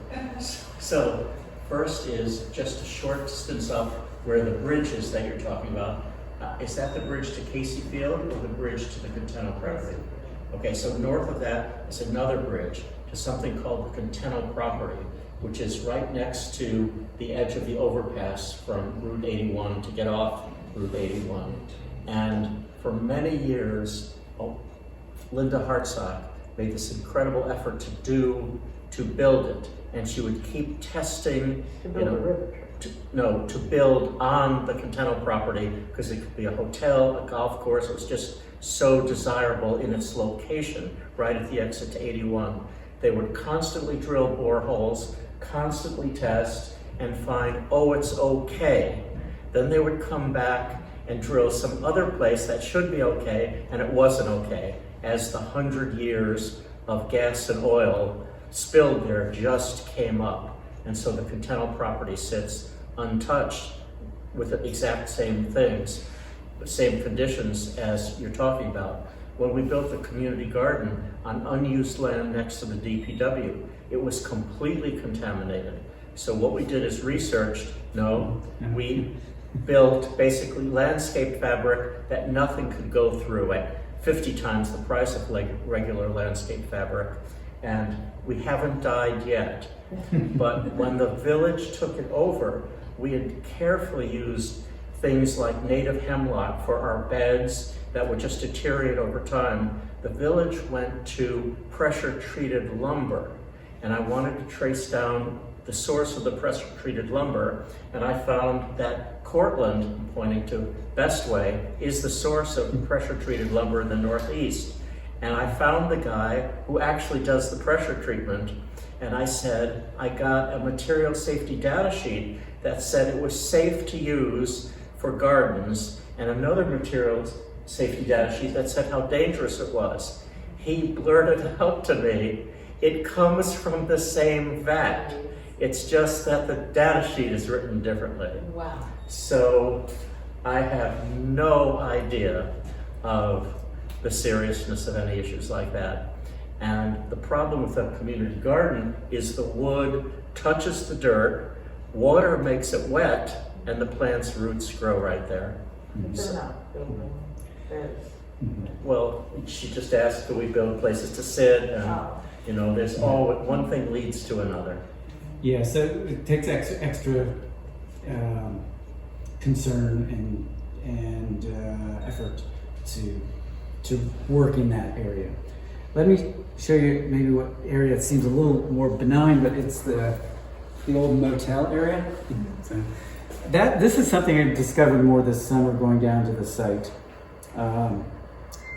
So, first is just a short distance up where the bridge is that you're talking about. Is that the bridge to Casey Field or the bridge to the Continental property? Okay, so north of that is another bridge to something called the Continental property, which is right next to the edge of the overpass from Route 81 to get off Route 81. And for many years, Linda Hartsock made this incredible effort to build it, and she would keep testing, To build a river. to build on the Continental property, because it could be a hotel, a golf course. It was just so desirable in its location, right at the exit to 81. They would constantly drill boreholes, constantly test, and find, oh, it's okay. Then they would come back and drill some other place that should be okay, and it wasn't okay, as the 100 years of gas and oil spilled there just came up. And so the Continental property sits untouched with the exact same things, the same conditions as you're talking about. When we built the community garden on unused land next to the DPW, it was completely contaminated. So what we did is we built basically landscape fabric that nothing could go through at 50 times the price of regular landscape fabric. And we haven't died yet. But when the village took it over, we had carefully used things like native hemlock for our beds that would just deteriorate over time. The village went to pressure-treated lumber, and I wanted to trace down the source of the pressure-treated lumber, and I found that Cortland, pointing to Bestway, is the source of pressure-treated lumber in the Northeast. And I found the guy who actually does the pressure treatment, and I said, I got a material safety data sheet that said it was safe to use for gardens, and another material safety data sheet that said how dangerous it was. He blurted out to me, it comes from the same vat. It's just that the data sheet is written differently. Wow. So I have no idea of the seriousness of any issues like that. And the problem with a community garden is the wood touches the dirt, water makes it wet, and the plant's roots grow right there. They're not building beds. Well, she just asked, do we build places to sit? And there's one thing leads to another. yeah, so it takes extra concern and effort to work in that area. Let me show you maybe what area seems a little more benign, but it's the old motel area. So this is something I discovered more this summer going down to the site.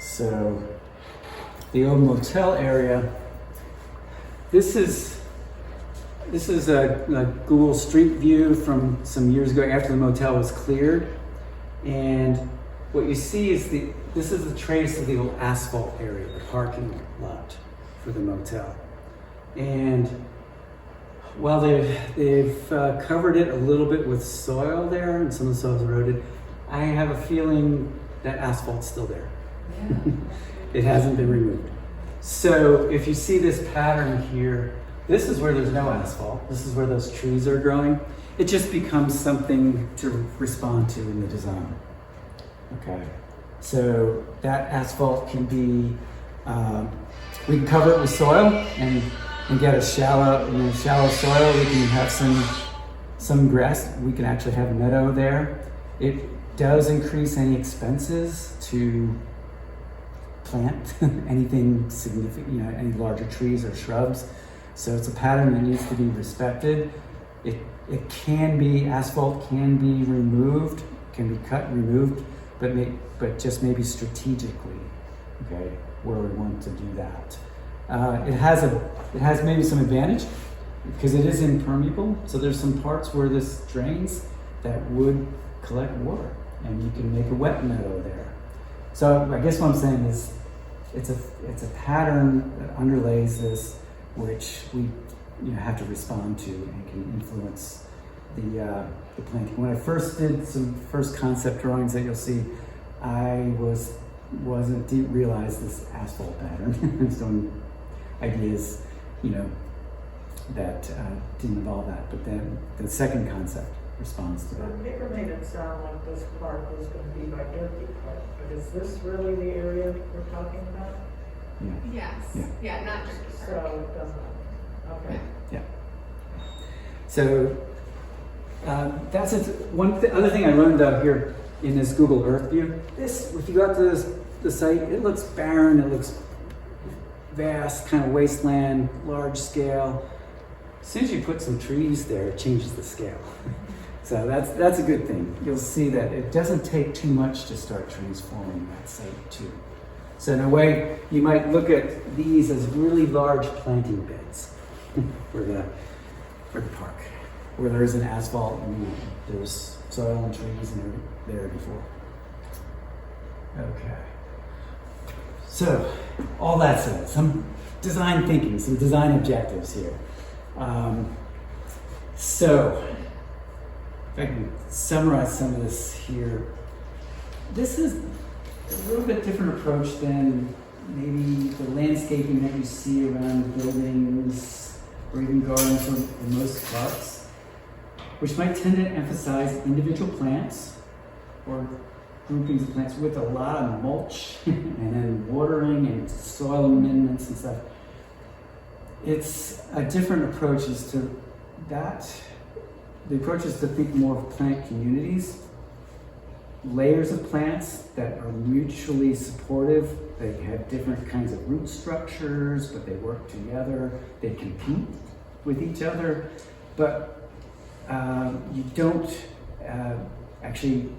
So the old motel area. This is a Google Street View from some years ago after the motel was cleared, and what you see is this is the trace of the old asphalt area, the parking lot for the motel. And while they've covered it a little bit with soil there, and some of the soil's eroded, I have a feeling that asphalt's still there. Yeah. It hasn't been removed. So if you see this pattern here, this is where there's no asphalt. This is where those trees are growing. It just becomes something to respond to in the design. Okay, so that asphalt can be, we can cover it with soil and get a shallow soil. We can have some grass. We can actually have a meadow there. It does increase any expenses to plant anything significant, any larger trees or shrubs. So it's a pattern that needs to be respected. Asphalt can be removed, can be cut and removed, but just maybe strategically. okay, where we want to do that. It has maybe some advantage because it is impermeable. So there's some parts where this drains that would collect water, and you can make a wet meadow there. So I guess what I'm saying is, it's a pattern that underlays this, which we have to respond to and can influence the planting. When I first did some first concept drawings that you'll see, I didn't realize this asphalt pattern. Some ideas, that didn't involve that. But then the second concept responds to that. The paper made it sound like this park was going to be by Turkey Park, but is this really the area we're talking about? Yeah. Yes. Yeah, not just. So it doesn't, okay. Yeah. So that's it. Other thing I learned out here in this Google Earth view. If you go out to the site, it looks barren. It looks vast, kind of wasteland, large scale. As soon as you put some trees there, it changes the scale. So that's a good thing. You'll see that it doesn't take too much to start transforming that site too. So in a way, you might look at these as really large planting beds for the park, where there isn't asphalt and there's soil and trees and there before. Okay. So all that said, some design thinking, some design objectives here. So if I can summarize some of this here, this is a little bit different approach than maybe the landscaping that you see around buildings or even gardens in most parks, which might tend to emphasize individual plants or groupings of plants with a lot of mulch and then watering and soil amendments and stuff. It's a different approach as to that. The approach is to think more of plant communities, layers of plants that are mutually supportive. They have different kinds of root structures, but they work together. They compete with each other, but you don't actually,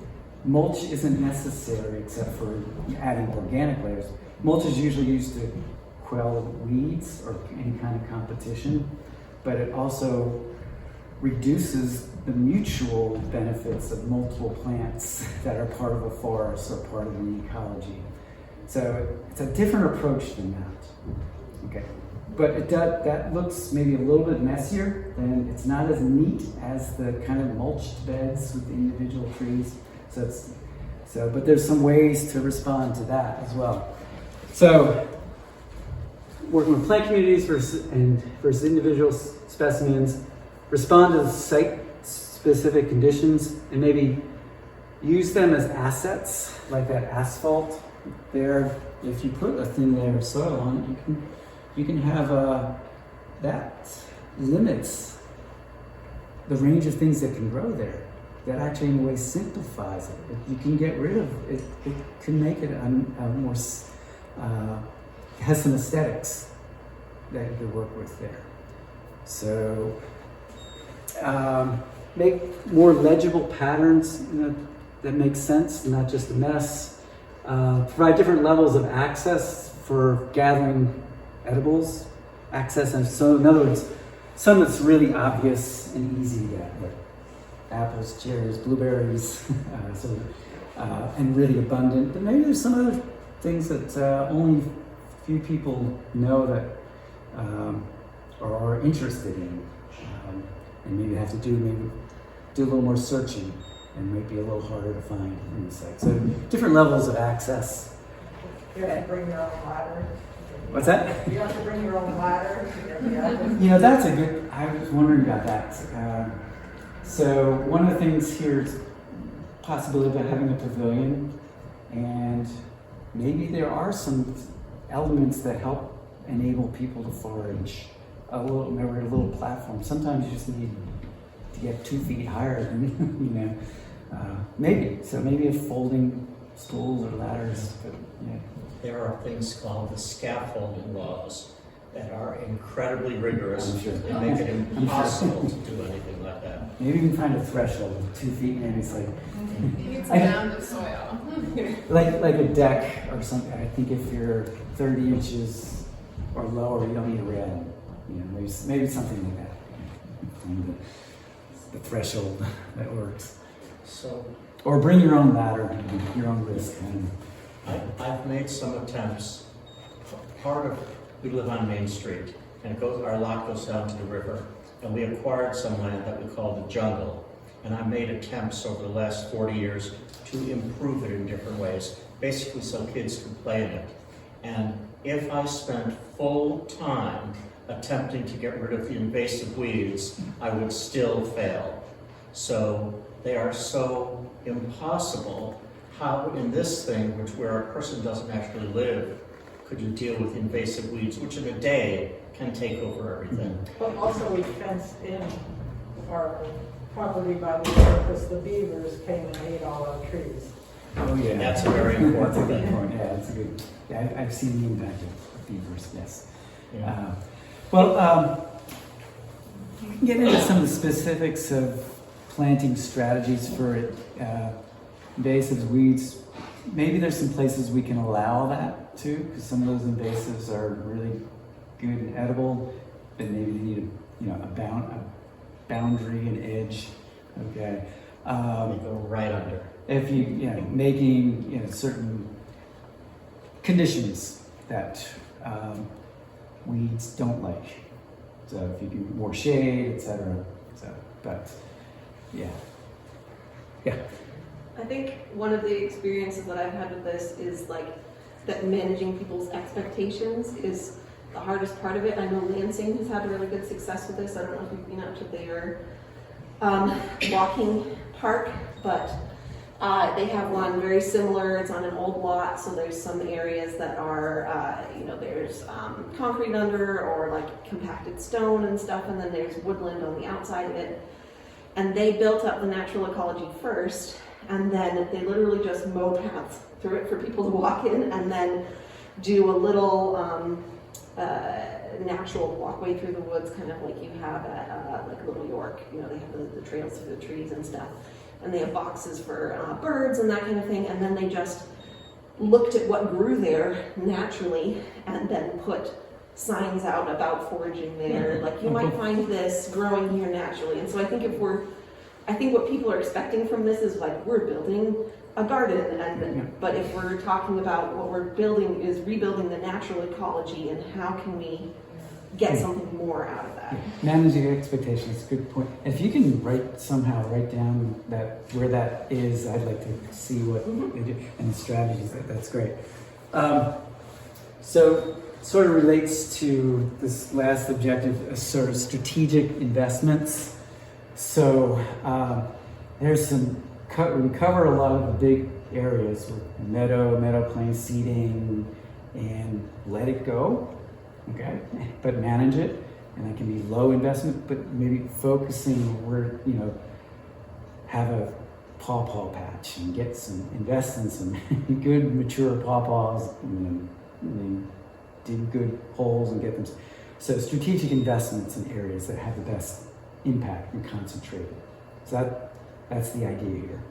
mulch isn't necessary except for adding organic layers. Mulch is usually used to quell weeds or any kind of competition, but it also reduces the mutual benefits of multiple plants that are part of a forest or part of an ecology. So it's a different approach than that. Okay, but that looks maybe a little bit messier, and it's not as neat as the kind of mulched beds with the individual trees. But there's some ways to respond to that as well. So working with plant communities versus individual specimens, respond to the site-specific conditions, and maybe use them as assets, like that asphalt there. If you put a thin layer of soil on it, you can have that limits the range of things that can grow there. That actually, in a way, simplifies it. You can get rid of it. It can make it a more has some aesthetics that you could work with there. So. Make more legible patterns that make sense, not just a mess. Provide different levels of access for gathering edibles. Access, and so in other words, some that's really obvious and easy to get, like apples, cherries, blueberries, and really abundant. But maybe there's some other things that only few people know that or are interested in. And maybe have to do a little more searching, and might be a little harder to find in the site. So different levels of access. You have to bring your own ladder. What's that? You have to bring your own ladder. That's a good. I was wondering about that. So one of the things here is possibility about having a pavilion, and maybe there are some elements that help enable people to forage. A little platform. Sometimes you just need to get 2 feet higher than, maybe a folding stools or ladders. But, yeah. There are things called the scaffolding laws that are incredibly rigorous and make it impossible to do anything like that. Maybe you can find a threshold of 2 feet, maybe it's like He needs a I- mound of soil. like a deck or something. I think if you're 30 inches or lower, you don't need a railing. You know, maybe something like that. Find the threshold that works. So Or bring your own ladder, your own risk. I've made some attempts. We live on Main Street, and our lot goes down to the river, and we acquired some land that we call the jungle. And I made attempts over the last 40 years to improve it in different ways, basically so kids could play in it. And if I spent full time attempting to get rid of the invasive weeds, I would still fail. So they are so impossible. How in this thing, where a person doesn't actually live, could you deal with invasive weeds, which in a day can take over everything? But also we fenced in our property by the river because the beavers came and ate all our trees. Oh yeah, That's a very important That's a good thing. point. Yeah, that's a good. Yeah, I've seen the impact of beavers. Yes. Yeah. You can get into some of the specifics of planting strategies for invasive weeds. Maybe there's some places we can allow that too, because some of those invasives are really good and edible, but maybe they need a boundary, an edge. Okay. They go right under. If making certain conditions that weeds don't like. So if you do more shade, etc. So, but yeah. I think one of the experiences that I've had with this is like that managing people's expectations is the hardest part of it. I know Lansing has had really good success with this. I don't know if you've been out to their walking park, but they have one very similar. It's on an old lot, so there's some areas that are, there's concrete under or like compacted stone and stuff, and then there's woodland on the outside of it. And they built up the natural ecology first, and then they literally just mow paths through it for people to walk in, and then do a little natural walkway through the woods, kind of like you have at like Little York. They have the trails through the trees and stuff. And they have boxes for birds and that kind of thing. And then they just looked at what grew there naturally and then put signs out about foraging there. Like, you might find this growing here naturally. And so I think I think what people are expecting from this is like, we're building a garden. But if we're talking about what we're building is rebuilding the natural ecology, and how can we get something more out of that? Managing expectations, good point. If you can write down where that is, I'd like to see what they do and the strategies. That's great. So sort of relates to this last objective, sort of strategic investments. So there's we cover a lot of the big areas with meadow plain seeding, and let it go. Okay, but manage it, and that can be low investment, but maybe focusing where, have a pawpaw patch and invest in some good mature pawpaws, and then dig good holes and get them. So strategic investments in areas that have the best impact and concentrated. So that's the idea here.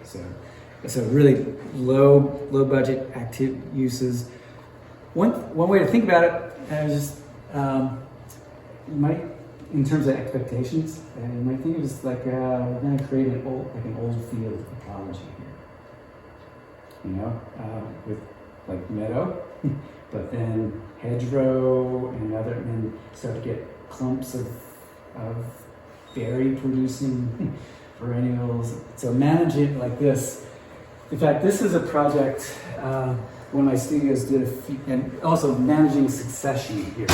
So really low budget active uses. One way to think about it is you might, in terms of expectations, you might think of it as like we're going to create an old field ecology here. With like meadow, but then hedgerow and then start to get clumps of berry producing perennials. So manage it like this. In fact, this is a project one of my studios did and also managing succession here.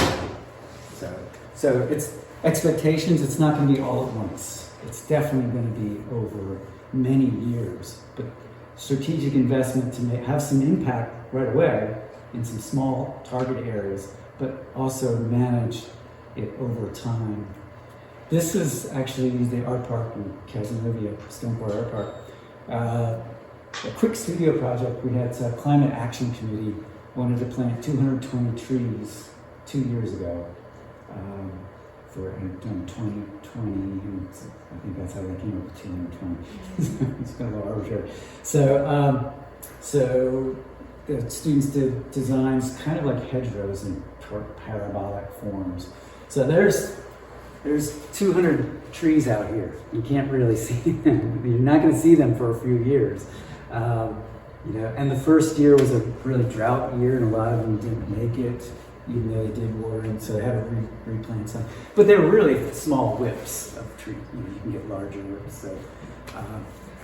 So it's expectations. It's not going to be all at once. It's definitely going to be over many years. But strategic investment to have some impact right away in some small target areas, but also manage it over time. This is actually the art park in Casanova, Stoneport Art Park. A quick studio project. We had a climate action committee wanted to plant 220 trees 2 years ago for 2020. And I think that's how they came up with 220. It's kind of a little arbitrary. So the students did designs kind of like hedgerows in parabolic forms. So there's 200 trees out here. You can't really see them. You're not going to see them for a few years. And the first year was a really drought year, and a lot of them didn't make it, even though they did watering, so they had to replant some. But they were really small whips of trees. You can get larger whips.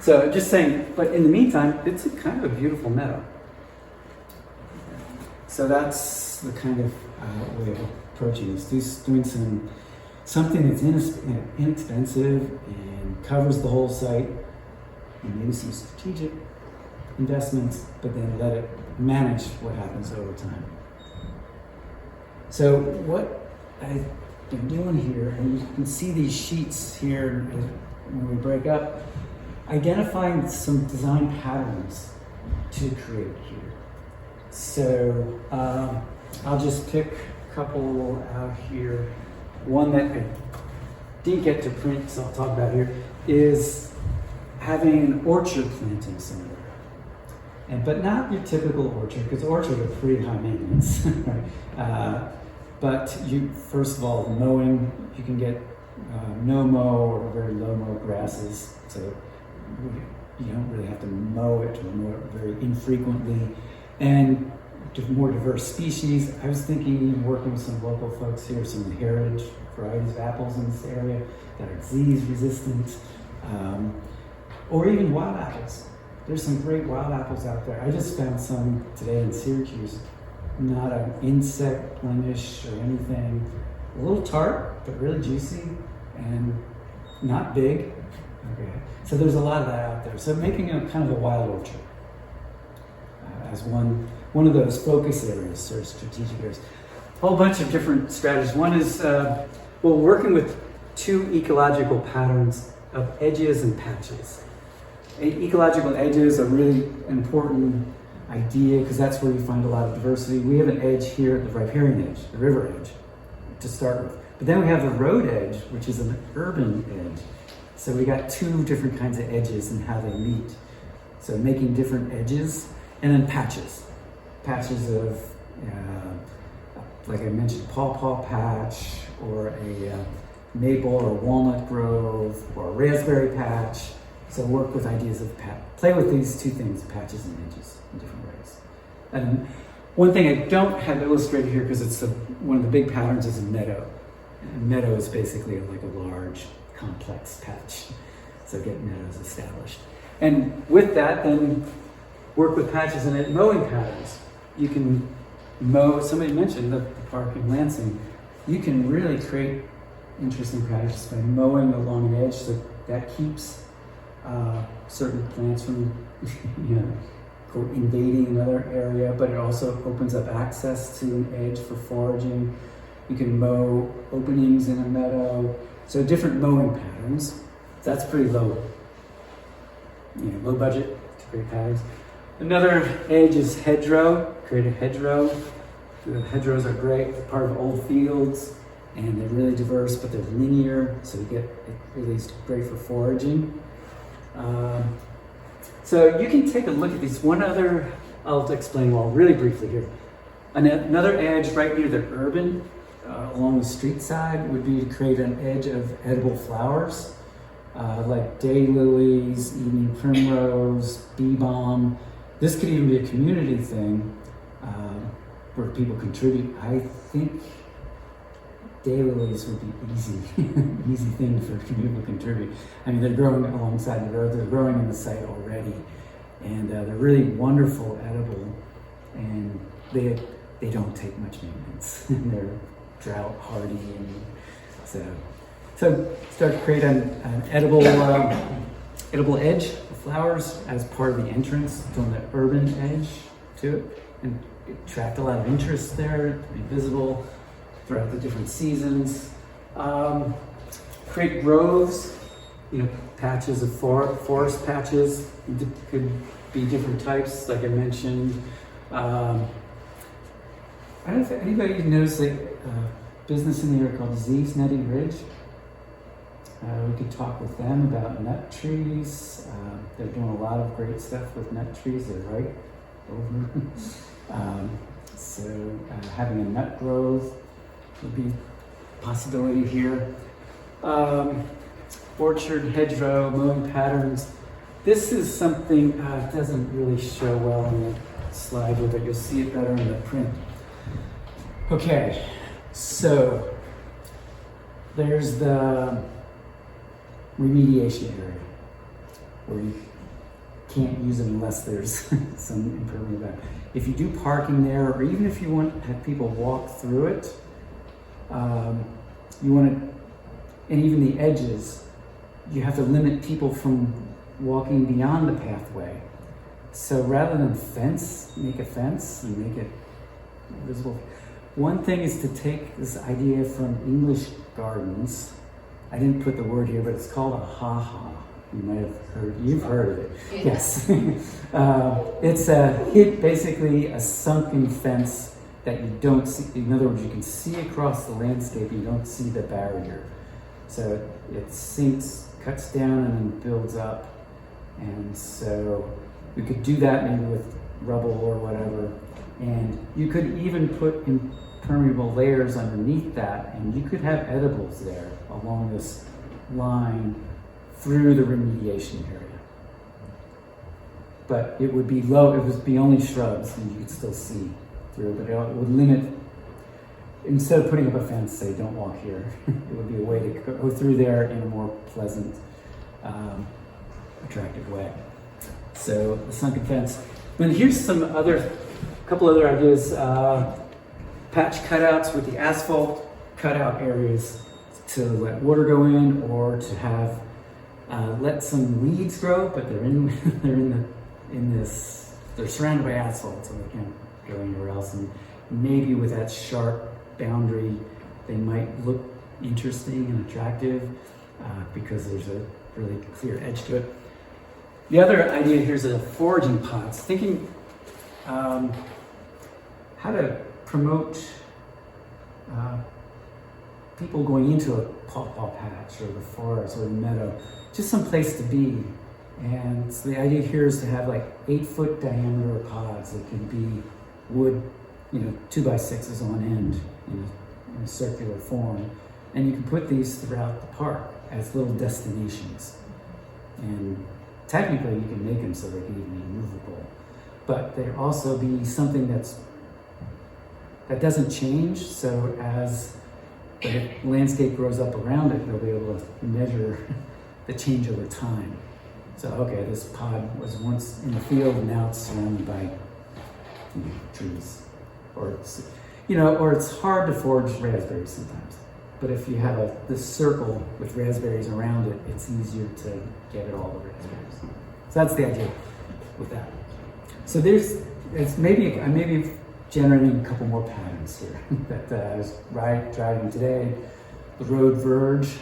So just saying, but in the meantime, it's a kind of a beautiful meadow. So that's the kind of way of approaching this. Doing something that's inexpensive and covers the whole site, and maybe some strategic investments, but then let it manage what happens over time. So what I've been doing here, and you can see these sheets here when we break up, identifying some design patterns to create here. So I'll just pick a couple out here. One that I didn't get to print, so I'll talk about here, is having an orchard planting somewhere. But not your typical orchard, because orchards are pretty high maintenance, right? But you, first of all, the mowing, you can get no-mow or very low-mow grasses, so you don't really have to mow it or mow it very infrequently. And more diverse species. I was thinking, working with some local folks here, some heritage varieties of apples in this area that are disease resistant, or even wild apples. There's some great wild apples out there. I just found some today in Syracuse. Not an insect blemish or anything. A little tart, but really juicy and not big. Okay. So there's a lot of that out there. So making a kind of a wild orchard as one of those focus areas or strategic areas. A whole bunch of different strategies. One is working with two ecological patterns of edges and patches. Ecological edges are really important idea because that's where you find a lot of diversity. We have an edge here, the riparian edge, the river edge, to start with. But then we have the road edge, which is an urban edge. So we got two different kinds of edges and how they meet. So making different edges, and then patches. Patches of, like I mentioned, pawpaw patch, or a maple or walnut grove, or a raspberry patch. So work with ideas of play with these two things, patches and edges, in different ways. And one thing I don't have illustrated here, because it's one of the big patterns, is a meadow. And a meadow is basically like a large, complex patch. So get meadows established. And with that, then work with patches and mowing patterns. You can mow, somebody mentioned the park in Lansing. You can really create interesting patches by mowing along an edge, so that keeps certain plants from invading another area, but it also opens up access to an edge for foraging. You can mow openings in a meadow. So different mowing patterns. That's pretty low budget to create patterns. Another edge is hedgerow. Create a hedgerow. The hedgerows are great. They're part of old fields, and they're really diverse, but they're linear, so it really is great for foraging. So you can take a look at these. One other, I'll explain really briefly here. Another edge right near the urban, along the street side, would be to create an edge of edible flowers, like daylilies, evening primrose, bee balm. This could even be a community thing where people contribute. I think daylilies would be easy thing for people to contribute. I mean, they're growing alongside the road. They're growing in the site already, and they're really wonderful, edible, and they don't take much maintenance. They're drought hardy, and so start to create an edible edge of flowers as part of the entrance from the urban edge to it, and attract a lot of interest there, to be visible throughout the different seasons. Crepe Groves, patches of forest patches. Could be different types, like I mentioned. I don't know if anybody knows that business in the area called Z's Netting Ridge. We could talk with them about nut trees. They're doing a lot of great stuff with nut trees. They're right over. So having a nut grove would be a possibility here. Orchard, hedgerow, mowing patterns. This is something it doesn't really show well on the slide here, but you'll see it better in the print. Okay, so there's the remediation area where you can't use it unless there's some improvement of that. If you do parking there, or even if you want to have people walk through it, you want to, and even the edges, you have to limit people from walking beyond the pathway. So rather than make a fence and make it visible. One thing is to take this idea from English gardens. I didn't put the word here, but it's called a ha-ha. You might have you've heard of it. Yes. It's basically a sunken fence that you don't see. In other words, you can see across the landscape, you don't see the barrier. So it sinks, cuts down, and then builds up. And so we could do that maybe with rubble or whatever. And you could even put impermeable layers underneath that, and you could have edibles there along this line through the remediation area. But it would be low, it would be only shrubs, and you could still see through, but it would limit, instead of putting up a fence, say, don't walk here, it would be a way to go through there in a more pleasant, attractive way. So the sunken fence. And here's some couple other ideas. Patch cutouts with the asphalt cutout areas to let water go in, or to have let some weeds grow, but they're surrounded by asphalt, so they can't go anywhere else. And maybe with that sharp boundary, they might look interesting and attractive because there's a really clear edge to it. The other idea here is the foraging pods. Thinking how to promote people going into a pawpaw patch or the forest or the meadow, just some place to be. And so the idea here is to have like 8-foot diameter pods that can be wood, 2x6s on end in a circular form. And you can put these throughout the park as little destinations. And technically you can make them so they can even be movable. But there also be something that doesn't change, so as the landscape grows up around it, they'll be able to measure the change over time. So, okay, this pod was once in the field, and now it's surrounded by trees. Or it's hard to forage raspberries sometimes. But if you have this circle with raspberries around it, it's easier to get at all the raspberries. So that's the idea with that. So I may be generating a couple more patterns here. That I was driving today, the road verge,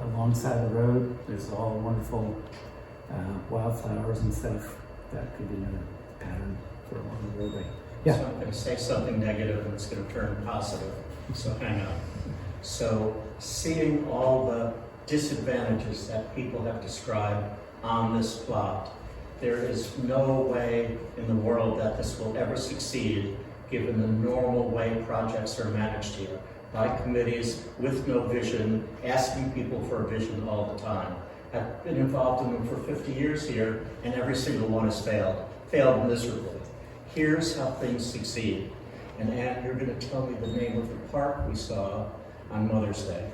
alongside the road, there's all wonderful wildflowers and stuff. That could be another pattern for along the roadway. Yeah. So I'm going to say something negative and it's going to turn positive. So hang on. So seeing all the disadvantages that people have described on this plot, there is no way in the world that this will ever succeed given the normal way projects are managed here, by committees with no vision, asking people for a vision all the time. I've been involved in them for 50 years here, and every single one has failed miserably. Here's how things succeed. And Ann, you're going to tell me the name of the park we saw on Mother's Day.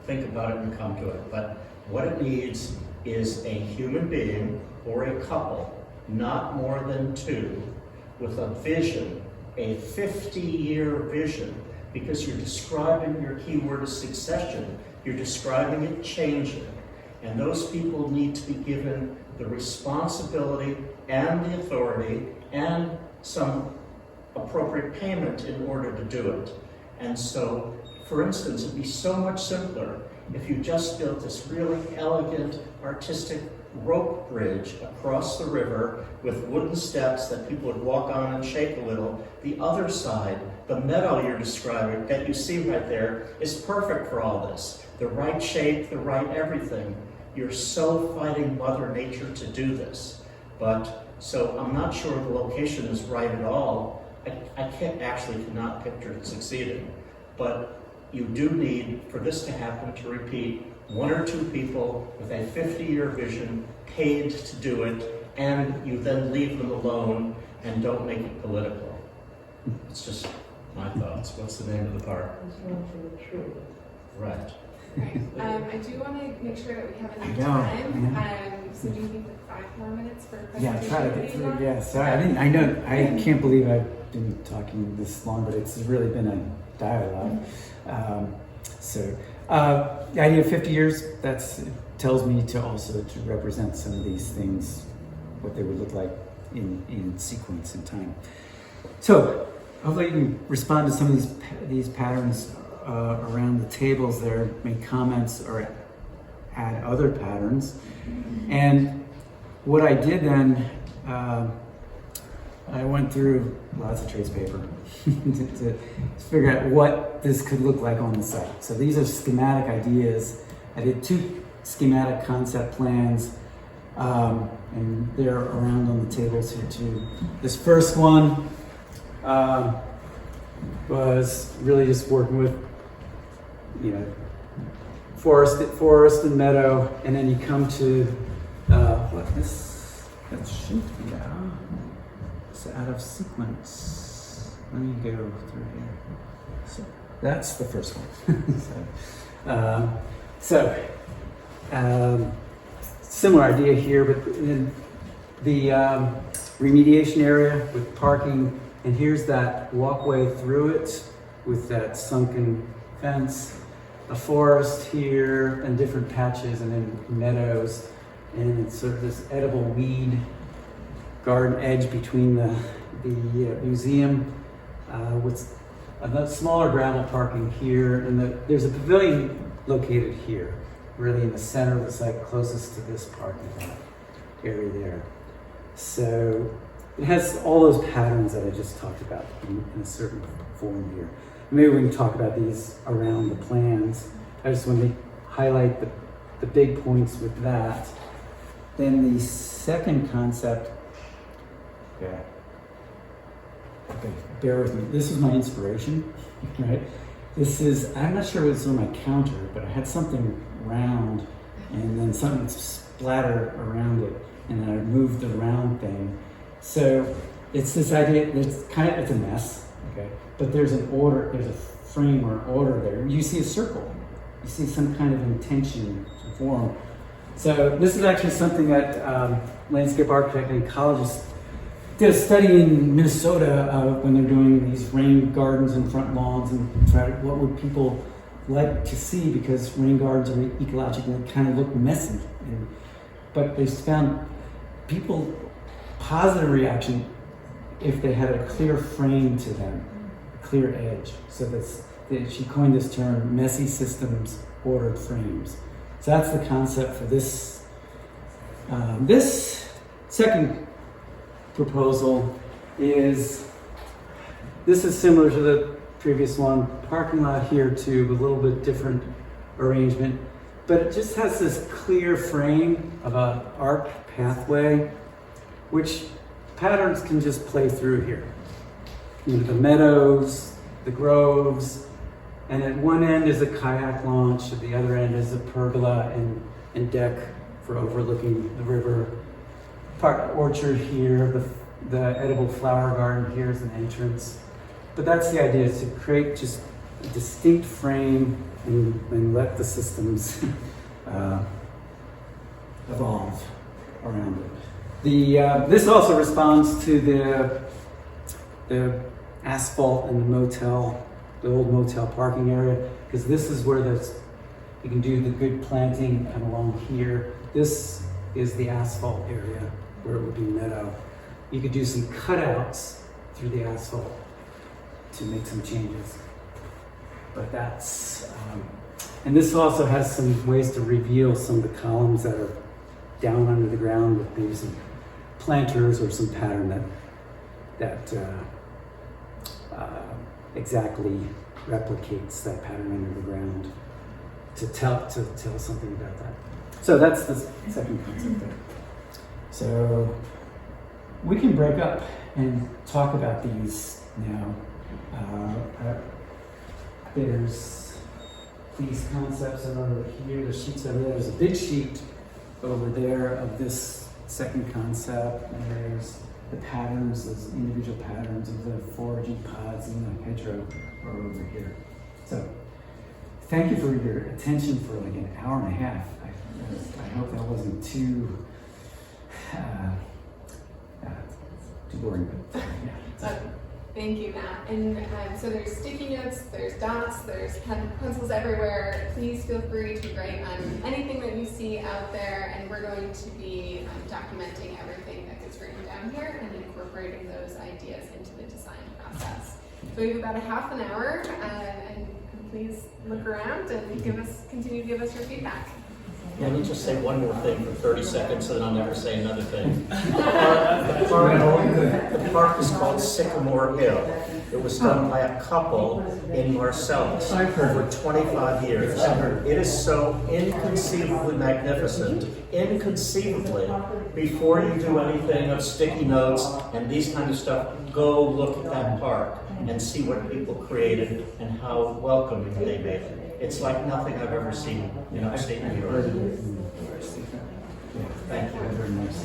Think about it and come to it. But what it needs is a human being or a couple, not more than two, with a vision, a 50-year vision, because you're describing, your keyword is succession, you're describing it changing. And those people need to be given the responsibility and the authority and some appropriate payment in order to do it. And so, for instance, it'd be so much simpler if you just built this really elegant, artistic rope bridge across the river with wooden steps that people would walk on and shake a little. The other side, the meadow you're describing, that you see right there, is perfect for all this. The right shape, the right everything. You're so fighting Mother Nature to do this. But, so I'm not sure the location is right at all. I cannot picture it succeeding. But you do need, for this to happen, to repeat, 1 or 2 people with a 50-year vision paid to do it, and you then leave them alone and don't make it political. It's just my thoughts. What's the name of the park? Right. I do want to make sure that we have enough I know. time. So do you think that 5 more minutes for a Yeah, presentation? try to would get be through. enough? Yeah, sorry, I can't believe I've been talking this long, but it's really been a dialogue. The idea of 50 years, tells me to also to represent some of these things, what they would look like in sequence and time. So hopefully you can respond to some of these patterns around the tables there, make comments or add other patterns. And what I did then, I went through lots of trace paper to figure out what this could look like on the site. So these are schematic ideas. I did 2 schematic concept plans, and they're around on the tables here too. This first one was really just working with, forest and meadow, and then you come to that should be it's out of sequence. Let me go through here. So that's the first one. Similar idea here, but in the remediation area with parking, and here's that walkway through it with that sunken fence, a forest here, and different patches, and then meadows, and it's sort of this edible weed garden edge between the museum with a smaller gravel parking here, and there's a pavilion located here, really in the center of the site, closest to this parking lot area there. So it has all those patterns that I just talked about in a certain form here. Maybe we can talk about these around the plans. I just want to highlight the big points with that. Then the second concept, okay, bear with me. This is my inspiration, right? I'm not sure what's on my counter, but I had something round and then something splattered around it, and then I moved the round thing. So it's this idea, it's a mess, okay? But there's an order, there's a frame or order there. You see a circle, you see some kind of intention to form. So this is actually something that landscape architect and ecologists did a study in Minnesota when they're doing these rain gardens and front lawns, and try to, what would people like to see, because rain gardens are ecologically kind of look messy. But they found people positive reaction if they had a clear frame to them, a clear edge. So she coined this term, messy systems, ordered frames. So that's the concept for this. This second proposal is similar to the previous one. Parking lot here too, a little bit different arrangement, but it just has this clear frame of an arc pathway, which patterns can just play through here. The meadows, the groves, and at one end is a kayak launch, at the other end is a pergola and deck for overlooking the river. Park orchard here, the edible flower garden here is an entrance. But that's the idea, is to create just a distinct frame and let the systems evolve around it. This also responds to the asphalt and the motel, the old motel parking area, because this is where you can do the good planting and along here. This is the asphalt area where it would be meadow. You could do some cutouts through the asphalt to make some changes. But that's, and this also has some ways to reveal some of the columns that are down under the ground with maybe some planters or some pattern that exactly replicates that pattern under the ground to tell something about that. So that's the second concept there. So we can break up and talk about these now. There's these concepts over here, the sheets over there. There's a big sheet over there of this second concept, and there's the patterns, those individual patterns of the foraging pods in the hedgerow are over here. So thank you for your attention for like an hour and a half. I hope that wasn't too boring, but yeah. Thank you, Matt. And so there's sticky notes, there's dots, there's pencils everywhere. Please feel free to write on anything that you see out there, and we're going to be documenting everything that gets written down here and incorporating those ideas into the design process. So we have about a half an hour, and please look around and continue to give us your feedback. Let me just say one more thing for 30 seconds, so then I'll never say another thing. The park is called Sycamore Hill. It was done by a couple in Marcellus for 25 years. It is so inconceivably magnificent, inconceivably. Before you do anything of sticky notes and these kind of stuff, go look at that park and see what people created and how welcoming they made it. It's like nothing I've ever seen in upstate New York. Thank you very much.